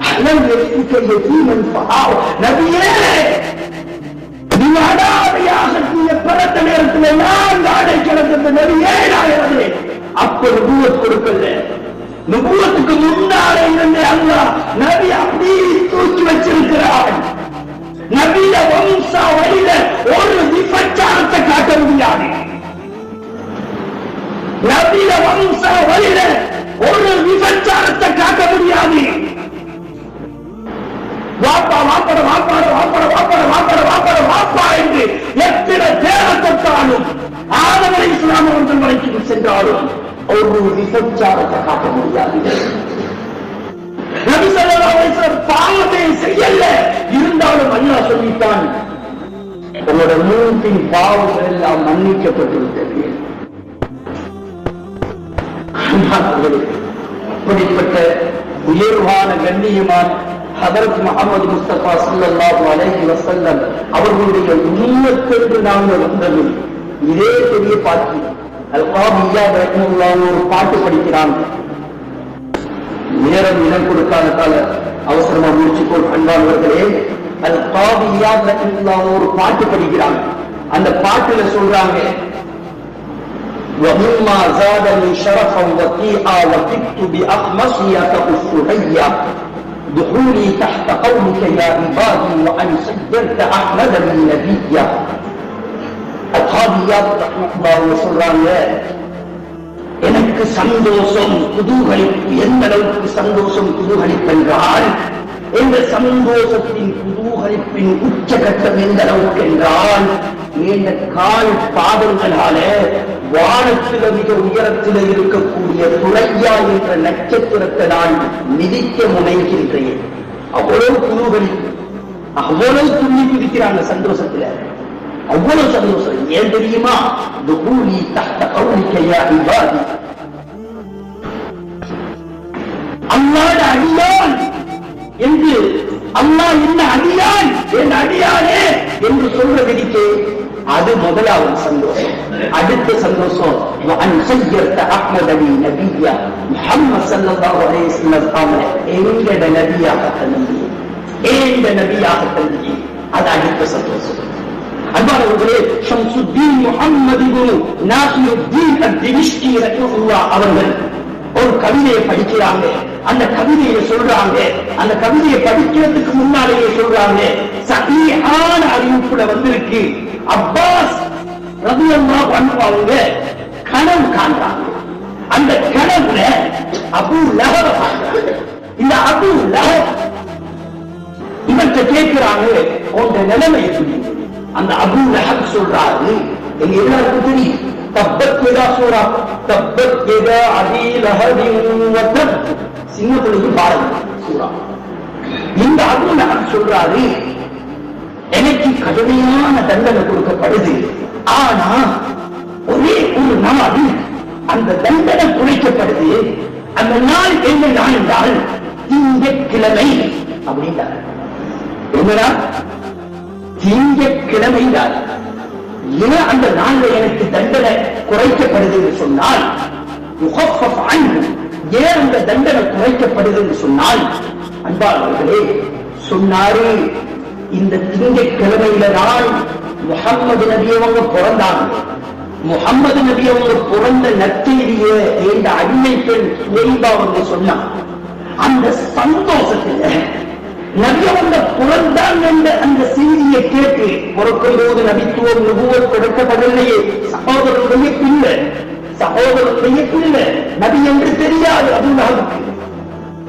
அலம் யஜிதுக யதீமன் ஃபஆவா. நபியே, நீங்க அனாதையாக நீங்க பிறந்த நேரத்தில் நான் ஆடை கிடந்த நபியே நாயகமே. அப்ப நபுவத் கொடுக்கல. நபுவத்துக்கு முன்னாலே இருந்த அல்லாஹ் நபி அப்படி தூக்கி வச்சிருக்கிறான். நபிய வம்சாவளியில ஒரு விபச்சாரத்தை காட்ட முடியாது. நபிய வம்சாவளியில ஒரு விபச்சாரத்தை காட்ட முடியாது. வாப்பா வாப்பட வாப்பாட வாப்பட வாப்பட வாப்பட வாப்பட வாப்பா என்று எத்தனை பேரை தொட்டாலும், ஆதம் அலைஹிஸ்ஸலாம் அவர்கள் வரைக்கும் சென்றாலும் ஒரு விபச்சாரத்தை காட்ட முடியாது. நபி ஸல்லல்லாஹு அலைஹி வஸல்லம் பாவத்தை செய்யல, இருந்தாலும் அல்லாஹ் சொல்லிட்டான், உங்களோட மூன்றின் பாவங்கள் எல்லாம் மன்னிக்கப்பட்டு விட்டது. அப்படிப்பட்ட உயர்வான கண்ணியமான ஹஜ்ரத் முஹம்மது முஸ்தபா ஸல்லல்லாஹு அலைஹி வஸல்லம் அவர்களுடைய உம்மத்தென்று நாங்கள் வந்தது இதே பெரிய பாட்டு. அல்-காபிய்யா ரஹ்மத்துல்லாஹி ஒரு பாட்டு படிக்கிறாங்க. நேரம் இடம் கொடுக்காததால அவசரமா முடிச்சுக்கொள். அன்பானவர்களே, அல்-காபிய்யா ரஹ்மத்துல்லாஹி ஒரு பாட்டு படிக்கிறாங்க. அந்த பாட்டுல சொல்றாங்க, وَمِمَّا زَادَنِي شَرَفًا وَطِيعًا وَكِدتُّ بِأَخْمَصِيَةَ السُّرَيَّا دخولي تحت قولك يا عبادي وأن صدرت أحمد من نبيا. القاضيات رحمة الله சொல்றாங்க, எனக்கு சந்தோஷம் குதூகலிப்பு. எந்த அளவுக்கு சந்தோஷம் குதூகலிப்பென்றால், இந்த சந்தோஷத்தின் குதூகலிப்பின் உச்சகட்டம் எந்த அளவுக்கு என்றால், இந்த கால் பாதங்களால வானத்தில மிக உயரத்தில் இருக்கக்கூடிய துரையா என்ற நட்சத்திரத்தை நான் மிதிக்க முனைகின்றேன். அவ்வளவு குழுவலி, அவ்வளவு துள்ளி குதிக்கிறாங்க சந்தோஷத்துல, அவ்வளவு சந்தோஷம். ஏன் தெரியுமா? துகூலி தஹ்த கௌலிக யா இபாதி, அல்லாஹ் அடியான் என்று, அல்லாஹ் என்ன அடியான் என் அடியானே என்று சொல்றதுக்கே அது முதலாவது சந்தோஷம். அடுத்த சந்தோஷம் வஅன் சய்யர்த அஹ்மத அலி நபியா முஹம்மது ஸல்லல்லாஹு அலைஹி வஸல்லம் எங்கட நபியாக தந்தீ, எங்க நபியாக தந்தீ. அது அடுத்த சந்தோஷம். அன்பானவர்களே, ஷம்சுத்தீன் முஹம்மது இப்னு நாசிருத்தீன் அத்-திமிஷ்கி ரஹிமஹுல்லாஹ் அவர்கள் ஒரு கவிதையை படிக்கிறாங்க. அந்த கவிதையை சொல்றாங்க, அந்த கவிதையை படிக்கிறதுக்கு முன்னாலேயே சொல்றாங்க, சஹீஹான அறிவிப்புல வந்திருக்கு, அப்பாஸ் ரலியல்லாஹு அன்ஹு அவங்க கனவு காண்றாங்க. அந்த கனவுல அபூ லஹப் பார்க்கறாங்க. இந்த அபூ லஹப் இவர்கிட்ட கேட்கிறாங்க, உங்க நிலைமை எப்படி? அந்த அபூ லஹப் சொல்றாரு, எங்க எல்லாருக்கும் தெரியும், தப்பத் யதா சூரா, தப்பத் யதா அபீ லஹபின் வ தப், சின்னத்துலயும் பாருங்க சூரா. இந்த அபூ லஹப் சொல்றாரு, எனக்கு கடுமையான தண்டனை கொடுக்கப்படுது, ஆனா ஒரே ஒரு நாள் அந்த தண்டனை குறைக்கப்படுது. அந்த நாள் என்ன நாள் என்றால் திங்கட்கிழமை அப்படின்றார். என்னடா திங்கட்கிழமை தான்? ஏன் அந்த நாள்ல எனக்கு தண்டனை குறைக்கப்படுது என்று சொன்னால், ஏன் அந்த தண்டனை குறைக்கப்படுது என்று சொன்னால், அன்பாளர்களே சொன்னாரு, இந்த திங்கட்கிழமையில தான் முஹம்மது நபி அவங்க பிறந்தாங்க. முஹம்மது நபி அவங்க பிறந்த நற்செய்திய என்ற அடிமை பெண் சுவைபா அவங்க சொன்னாங்க. அந்த சந்தோஷத்துல நபி அவங்க பிறந்தாங்க என்ற அந்த செய்தியை கேட்டு பிறக்கும் போது நபித்துவம் நுபுவத் கொடுக்கப்படவில்லையே, சகோதரனுடைய பிள்ளை, சகோதரனுடைய பிள்ளை, நபி என்று தெரியாது அபூ லஹபுக்கு.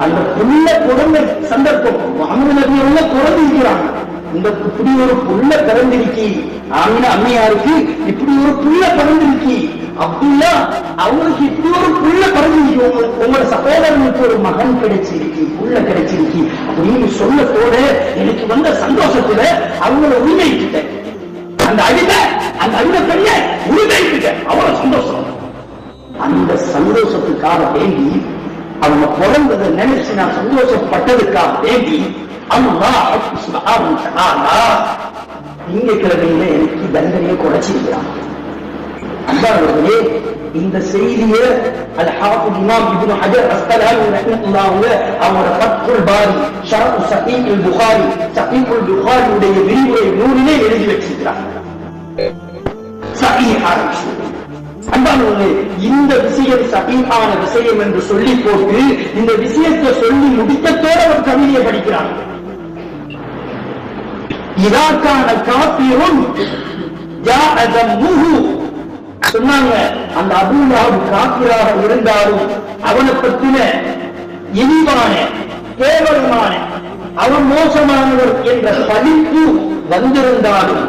அந்த புள்ள பிறந்த சந்தர்ப்பம் முஹம்மது நபி அவங்க பிறந்திருக்கிறாங்க. இந்த இப்படி ஒரு புள்ள பிறந்திருக்கி, ஆமினா அம்மையாருக்கு இப்படி ஒரு புள்ள பிறந்திருக்கி, அப்துல்லா அவங்களுக்கு இப்படி ஒரு புள்ள பிறந்திருக்கு, உங்களோட சகோதரனுக்கு ஒரு மகன் கிடைச்சிருக்கு, புள்ள கிடைச்சிருக்கு அப்படின்னு சொல்லத்தோட எனக்கு வந்த சந்தோஷத்துல அவங்கள உரிமைக்கிட்டேன். அந்த அடிமை பெரிய உரிமைக்கிட்டேன், அவ்வளவு சந்தோஷம். அந்த சந்தோஷத்துக்காக வேண்டி, அவங்க பிறந்ததை நினைச்சு நான் சந்தோஷப்பட்டதுக்காக வேண்டி அல்லாஹ் சுப்ஹானஹு வ தஆலா திங்கட்கிழமையில எனக்கு தண்டனையை குறைச்சிருக்கிறான். அன்பானவர்களே, இந்த செய்தியை அல்-ஹாஃபிஸ் இமாம் இப்னு ஹஜர் அஸ்கலானி ரஹ்மத்துல்லாஹி அவரோட ஃபத்ஹுல் பாரி ஷரஹ் ஸஹீஹ் அல்-புகாரி, ஸஹீஹ் அல்-புகாரி உடைய விரிவுரை நூலிலே எழுதி வச்சிருக்கிறார். ஸஹீஹான விஷயம். அன்பானவர்களே, இந்த விஷயம் சஹீஹான விஷயம் என்று சொல்லி போட்டு இந்த விஷயத்தை சொல்லி முடித்ததோட ஒரு கவிதையை படிக்கிறாங்க. இதாக்கான காஃபிரும் ஜாஅதமுஹு சொன்னாங்க, அந்த அபூ லஹப் காஃபிராக இருந்தாலும் அவனை பற்றின இழிவான கேவலமான அவன் மோசமானவர் என்ற பழிப்பு வந்திருந்தாலும்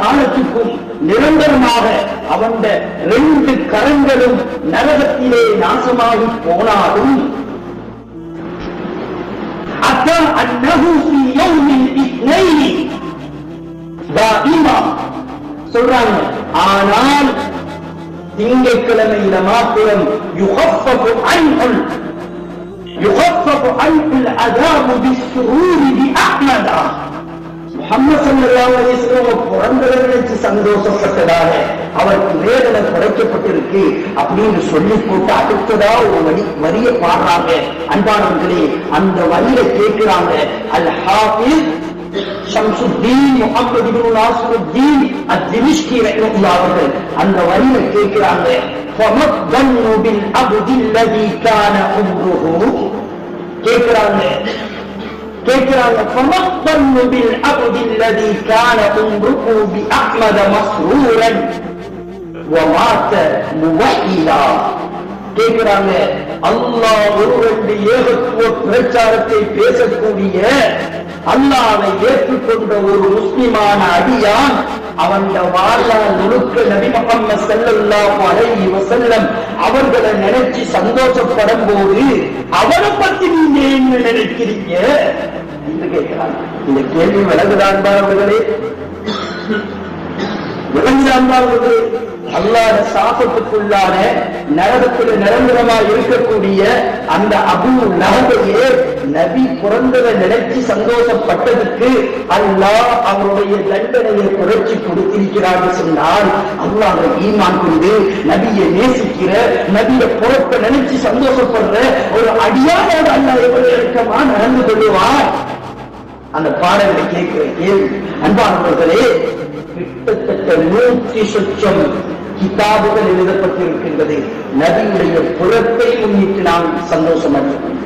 காலத்துக்கும் நிரந்தரமாக அவன் 2 கரங்களும் நரகத்திலே நாசமாகி போனாலும் சொல்றாங்க, ஆனால் திங்கட்கிழமையில மாத்திரம் يخفف عنه العذاب بالسرور بأحمد. முஹம்மது ஸல்லல்லாஹு அலைஹி வஸல்லம் பிறந்ததை நினைச்சு சந்தோஷப்பட்டதாக அவருக்கு வேதனை குறைக்கப்பட்டிருக்கு அப்படின்னு சொல்லி போட்டு அடுத்ததா ஒரு வரியை பாடுறாங்க. அன்பானவர்களே, அந்த வரியில கேட்கிறாங்க, அல்-ஹாஃபிஸ் ஷம்சுத்தீன் முஹம்மது இப்னு நாசிருத்தீன் அத்-திமிஷ்கி ரஹ்மத்துல்லாஹி அவர்கள் அந்த வரியில கேட்கிறாங்க, فَمَضَّنُّ بِالْعَبْدِ الَّذِي كَانَ عُمْرُهُ கேட்கிறாங்க فَمَضَّنُّ بِالْعَبْدِ الَّذِي كَانَ عُمْرُهُ بِأَحْمَدَ مَسْرُورًا وَمَاتَ مُوَحِّدًا. கேட்கிறாங்க, அல்லாஹ் ஒருவருடைய ஏகத்துவ பிரச்சாரத்தை பேசக்கூடிய அல்லாஹ்வை ஏற்றுக்கொண்ட ஒரு முஸ்லிமான அடியான் அவன் வாழ்நாள் முழுக்க நபி முஹம்மது ஸல்லல்லாஹு அலைஹி வஸல்லம் அவர்களை நினைச்சு சந்தோஷப்படும் போது அவரை பத்தி நீங்க என்ன நினைக்கிறீங்க என்று கேட்கிறான். இந்த கேள்வி விளங்குதான்பார்களே, விளங்குதான்பார்களே. அல்லாஹ் சாபத்துக்குள்ளான நரகத்தில் நிரந்தரமாக இருக்கக்கூடிய அந்த அபூ லஹபையே நபி பிறந்ததை நினைச்சு சந்தோஷப்பட்டதுக்கு அல்லாஹ் அவருடைய தண்டனையை குறைச்சி கொடுத்திருக்கிறார் சொன்னால், அல்லாஹ் ஈமான் கொண்டு நபியை நேசிக்கிற, நபியை பொறுப்பை நினைச்சு சந்தோஷப்படுற ஒரு அடியாரோடு அல்லாஹ் எவ்வளவு இறக்கமா நடந்து கொள்ளுவார். அந்த பாடலை கேட்கிற கேள்வி அன்பானவர்களே, கிட்டத்தட்ட 100 சொச்சம் கிதாபுகள் எழுதப்பட்டிருக்கின்றது. நபியுடைய புறத்தை முன்னிட்டு நாம் சந்தோஷமடைகிறோம்.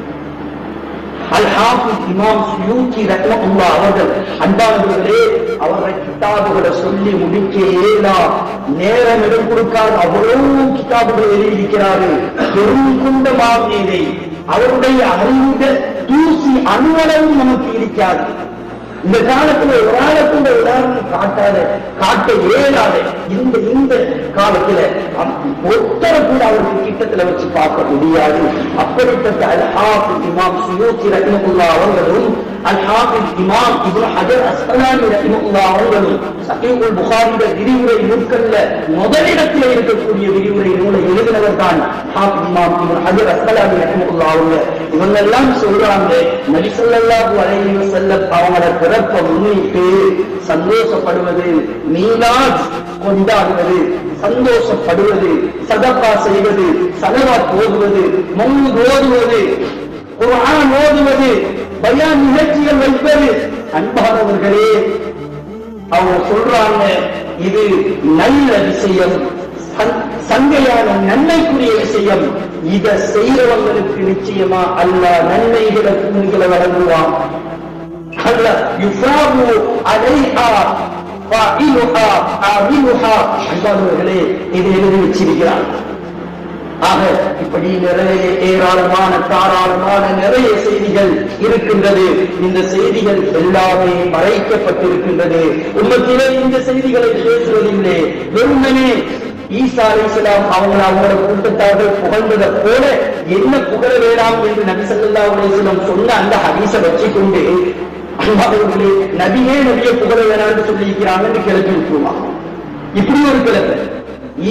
அல்-ஹாஃபிஸ் இமாம் சுயூத்தி ரஹ்மத்துல்லாஹ் அவர்கள் அன்பானவர்களே, அவர்கள் கிதாபுகளை சொல்லி முடிக்க நேரம் இடம் கொடுக்காத அவ்வளவு கிதாபுகள் எழுதியிருக்கிறார்கள். பெருங்குண்ட மாமேதை அவருடைய அறிந்த தூசி அணுவளவும் நமக்கு இருக்காது. இந்த காலத்துல ஒரு ஆளுக்குள்ள உதாரணம் காட்ட இயலாத இந்த காலத்துல ஒருத்தரை கூட அவருக்கு கிட்டத்துல வச்சு பார்க்க முடியாது. அப்படிப்பட்ட அல்-ஹாஃபிஸ் இமாம் சுயூத்தி ரஹ்மத்துல்லாஹ் அவர்களும் அல்-ஹாஃபிஸ் இமாம் இப்னு ஹஜர் அஸ்கலானி ரஹ்மத்துல்லாஹ் அவர்களும் ஸஹீஹுல் புகாரியுடைய விரிவுரை நூல்கள்ல முதலிடத்தில் இருக்கக்கூடிய விரிவுரை நூலை எழுதினவர் தான் ஹாஃபிஸ் இமாம் இப்னு ஹஜர் அஸ்கலானி ரஹ்மத்துல்லாஹ் அவர்கள். இவங்க எல்லாம் சொல்றாங்க, நபி ஸல்லல்லாஹு அலைஹி வஸல்லம் அவங்களோட பிறப்பை முன்னிட்டு சந்தோஷப்படுவது, மீலாத் கொண்டாடுவது, சந்தோஷப்படுவது, சதகா செய்வது, ஸலவாத் ஓதுவது, மௌலித் ஓதுவது, குர்ஆன் ஓதுவது, பயான் நிகழ்ச்சிகள் வைப்பது. அன்பானவர்களே, அவங்க சொல்றாங்க இது நல்ல விஷயம், சங்கையான நன்மைக்குரிய விஷயம். இதை செய்யறவங்களுக்கு நிச்சயமா அல்லாஹ் நன்மைகளை கூலிகளை வழங்குவான். அல்லாஹ் யுஃபாபு அலைஹா ஃபாஇலுஹா ஆமிலுஹா. அன்பானவர்களே, இது எழுதி வச்சிருக்கிறார். ஆக இப்படி நிறைய ஏராளமான தாராளமான நிறைய செய்திகள் இருக்கின்றது. இந்த செய்திகள் எல்லாமே மறைக்கப்பட்டிருக்கின்றது. உம்மத்திலே இந்த செய்திகளை பேசுவதில்லை. வெறுமனே ஈசா அலைஹிஸ்ஸலாம் அவங்களோட கூட்டத்தார்கள் புகழ்ந்ததை போல என்ன புகழ வேண்டாம் என்று நபி ஸல்லல்லாஹு அலைஹி வஸல்லம் சொன்ன அந்த ஹதீஸை வச்சுக்கொண்டு அன்பானவர்களே, நபியை புகழ வேணாம்னு சொல்லியிருக்கிறாங்கன்னு கிளப்பி விட்டுருவாங்க. இப்படி ஒரு கிளப்பு.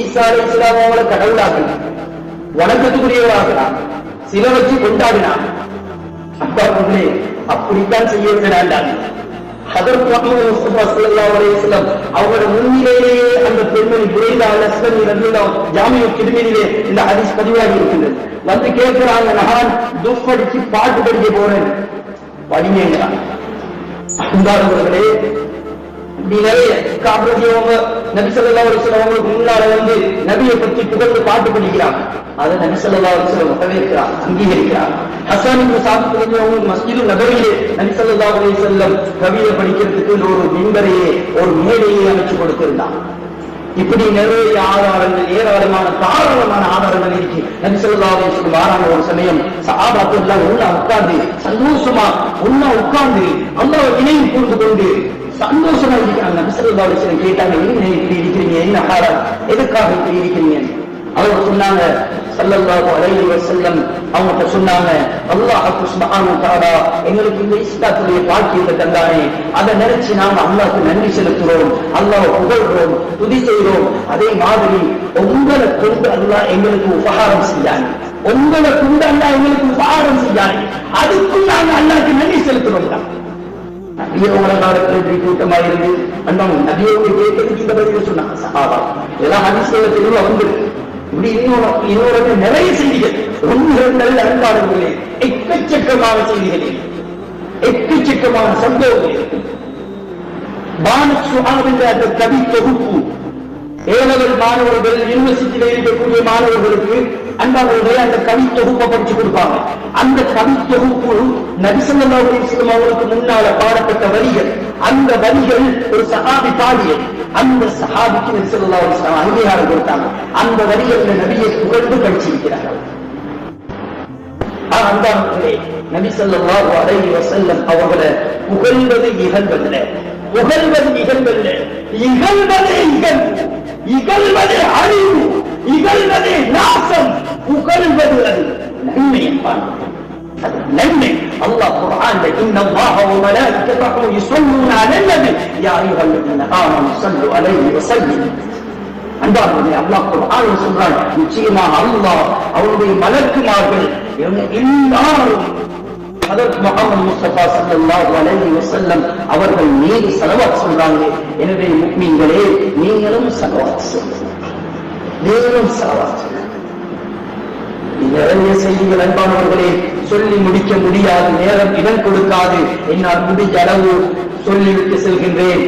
ஈசா அலைஹிஸ்ஸலாம் அவங்கள கடவுளாக்குறாங்க, வணக்கத்துக்குரியவராகிறாங்க, சில வச்சு கொண்டாடினாங்க. அன்பானவர்களே, அப்படித்தான் செய்ய வேண்டாம். ஹதரத் முஹம்மது முஸ்தபா ஸல்லல்லாஹு அலைஹி வஸல்லம் அவங்களோட முன்னிலையிலேயே அந்த பெண்மணி புரைதா அல்-அஸ்லமி ரலியல்லாஹு ஜாமிஉ திர்மிதியிலே இந்த ஹதீஸ் பதிவாகி இருக்கின்றது. வந்து கேட்கிறாங்க, நான் துஃப் அடிச்சு பாட்டு படிக்க போறேன், படிங்கிறாங்க. அன்பானவர்களே, இப்படி நிறைய காப்பிரதியவங்க நபி ஸல்லல்லாஹு அலைஹி வஸல்லம் அவங்களுக்கு முன்னால வந்து நபியை பற்றி புகழ்ந்து பாட்டு படிக்கிறாங்க. அதை நபி ஸல்லல்லாஹு அலைஹி வஸல்லம் வரவேற்கிறார், அங்கீகரிக்கிறார். ஹஸன் இப்னு சாபித் ரலியல்லாஹு அன்ஹு மஸ்ஜிது நபவியிலே நபி ஸல்லல்லாஹு அலைஹி வஸல்லம் கவிதை படிக்கிறதுக்கு ஒரு மிம்பரையே, ஒரு மேடையை அமைச்சு கொடுத்திருந்தார். இப்படி நிறைய ஆதாரங்கள், ஏராளமான தாராளமான ஆதாரங்கள் இருக்கு. நபி ஸல்லல்லாஹு அலைஹி வஸல்லம் ஆறான ஒரு சமயம் சஹாபாக்கள் எல்லாம் ஒண்ணா உட்கார்ந்து சந்தோஷமா ஒண்ணா உட்கார்ந்து அல்லாஹ் இணையை கூர்ந்து கொண்டு சந்தோஷமா இருக்கிறாங்க. நபி ஸல்லல்லாஹு அலைஹி வஸல்லம் கேட்டாங்க, என்ன இப்படி இருக்கிறீங்க, என்ன ஹாலம், எதுக்காக இப்படி இருக்கிறீங்க? அவங்க சொன்னாங்க, ஸல்லல்லாஹு அலைஹி வஸல்லம் அவங்க சொன்னாங்க, அல்லாஹ் சுப்ஹானஹு வ தஆலா எங்களுக்கு இந்த இஸ்லாத்துடைய பாக்கியத்தை தந்தானே, அதை நினைச்சு நாம அல்லாஹ்வுக்கு நன்றி செலுத்துறோம், அல்லாஹ்வை புகழ்றோம், துதி செய்றோம். அதே மாதிரி உங்களை கொண்டு அல்லாஹ் எங்களுக்கு உபகாரம் செஞ்சாங்க, உங்களை கொண்டு அல்லாஹ் எங்களுக்கு உபகாரம் செஞ்சாங்க, அதுக்கும் நாங்க அல்லாஹ்வுக்கு நன்றி செலுத்துறோம் தான். நபியோட காலத்துல இப்படி கூட்டமா இருந்து அண்ணாவும் நபியோட கேட்கறதுக்கு இந்த பதில் சொன்னாங்க சஹாபா. இதெல்லாம் ஹதீஸ்ல தெளிவா வந்து இப்படி இன்னொரு நிறைய செய்திகள், ஒன்று நல்ல அன்பாளர்களே, எக்கச்சக்கமான செய்திகள், எக்கச்சக்கமான சம்பவங்கள். பானத் ஷுஆப் என்ற அந்த கவி தொகுப்பு ஏலவல் மாணவர்கள், யூனிவர்சிட்டியில இருக்கக்கூடிய மாணவர்களுக்கு அன்பாளர்களே அந்த கவி தொகுப்பை படிச்சு கொடுப்பாங்க. அந்த கவி தொகுப்பு நபி ஸல்லல்லாஹு அலைஹி வஸல்லம் அவர்களுக்கு முன்னால பாடப்பட்ட வரிகள். அந்த வரிகள் ஒரு சஹாபி பாடியது. அந்த சஹாபிக்கு நபி ஸல்லல்லாஹு அலைஹி வஸல்லம் அங்கீகாரம் கொடுத்தாங்க. அந்த வரிகளை நபியை புகழ்ந்து படிச்சிருக்கிறார்கள். அன்பாளர்களே, நபி ஸல்லல்லாஹு அலைஹி வஸல்லம் அவர்களை புகழ்வது இகழ்வதில்லை, புகழ்வது இகழ்வதில்லை. இகழ்வதே இகழ்வு, இகழ்வதே அழிவு, இகழ்வதே நாசம், புகழ்வது அது நன்மை என்பான். அது நன்மை. அல்லாஹ் குர்ஆன்ல இன்னல்லாஹ வ மலாயிகத்தஹு யுஸல்லூன அலன் நபி யா அய்யுஹல்லதீன ஆமனு ஸல்லு அலைஹி வ ஸல்லிமு. அன்பார்ந்தவர்களே, அல்லாஹ் குர்ஆனில் சொல்றான், நிச்சயமாக அல்லாஹ் அவருடைய மலக்குமார்கள் எல்லாரும் ஹதரத் முஹம்மது முஸ்தபா ஸல்லல்லாஹு அலைஹி வஸல்லம் அவர்கள் மீது ஸலவாத் சொல்றாங்க. எனவே முஃமின்களே, நீங்களும் ஸலவாத் சொல்லுங்க, நீங்களும் ஸலவாத் சொல்லுங்க. நிறைய செய்திகள் அன்பானவர்களே சொல்லி முடிக்க முடியாது, நேரம் இடம் கொடுக்காது. என்னால் முடிஞ்ச அளவு சொல்லிவிட்டு செல்கின்றேன்.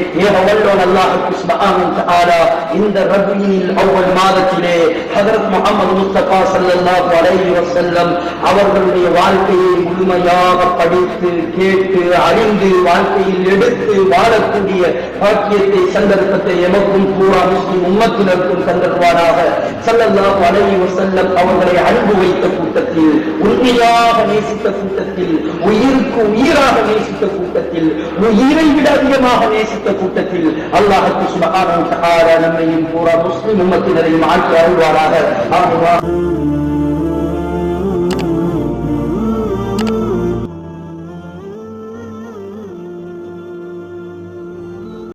அல்லாஹ் சுப்ஹானஹு வ தஆலா இந்த ரபியுல் அவ்வல் மாதத்திலே ஹஜ்ரத் முஹம்மது முஸ்தபா ஸல்லல்லாஹு அலைஹி வஸல்லம் அவர்களுடைய வாழ்க்கையை முழுமையாக படித்து கேட்டு அறிந்து வாழ்க்கையில் எடுத்து வாழக்கூடிய பாக்கியத்தை சந்தர்ப்பத்தை எமக்கும் பூரா முஸ்லிம் உம்மத்தினருக்கும் தந்தருவாராக. ஸல்லல்லாஹு அலைஹி வஸல்லம் அவர்களை அன்பு வைத்த கூட்டத்தில், உண்மையாக நேசித்த கூட்டத்தில், உயிருக்கு உயிராக நேசித்த கூட்டத்தில், உயிரை விட அதிகமாக நேசித்த கூட்டத்தில் அல்லாஹ் சுப்ஹானஹு வ தஆலா நம்மையும் பூரா முஸ்லிம் உம்மத்தினரையும் ஆக்கி அருள்வாராக. ஆமீன்.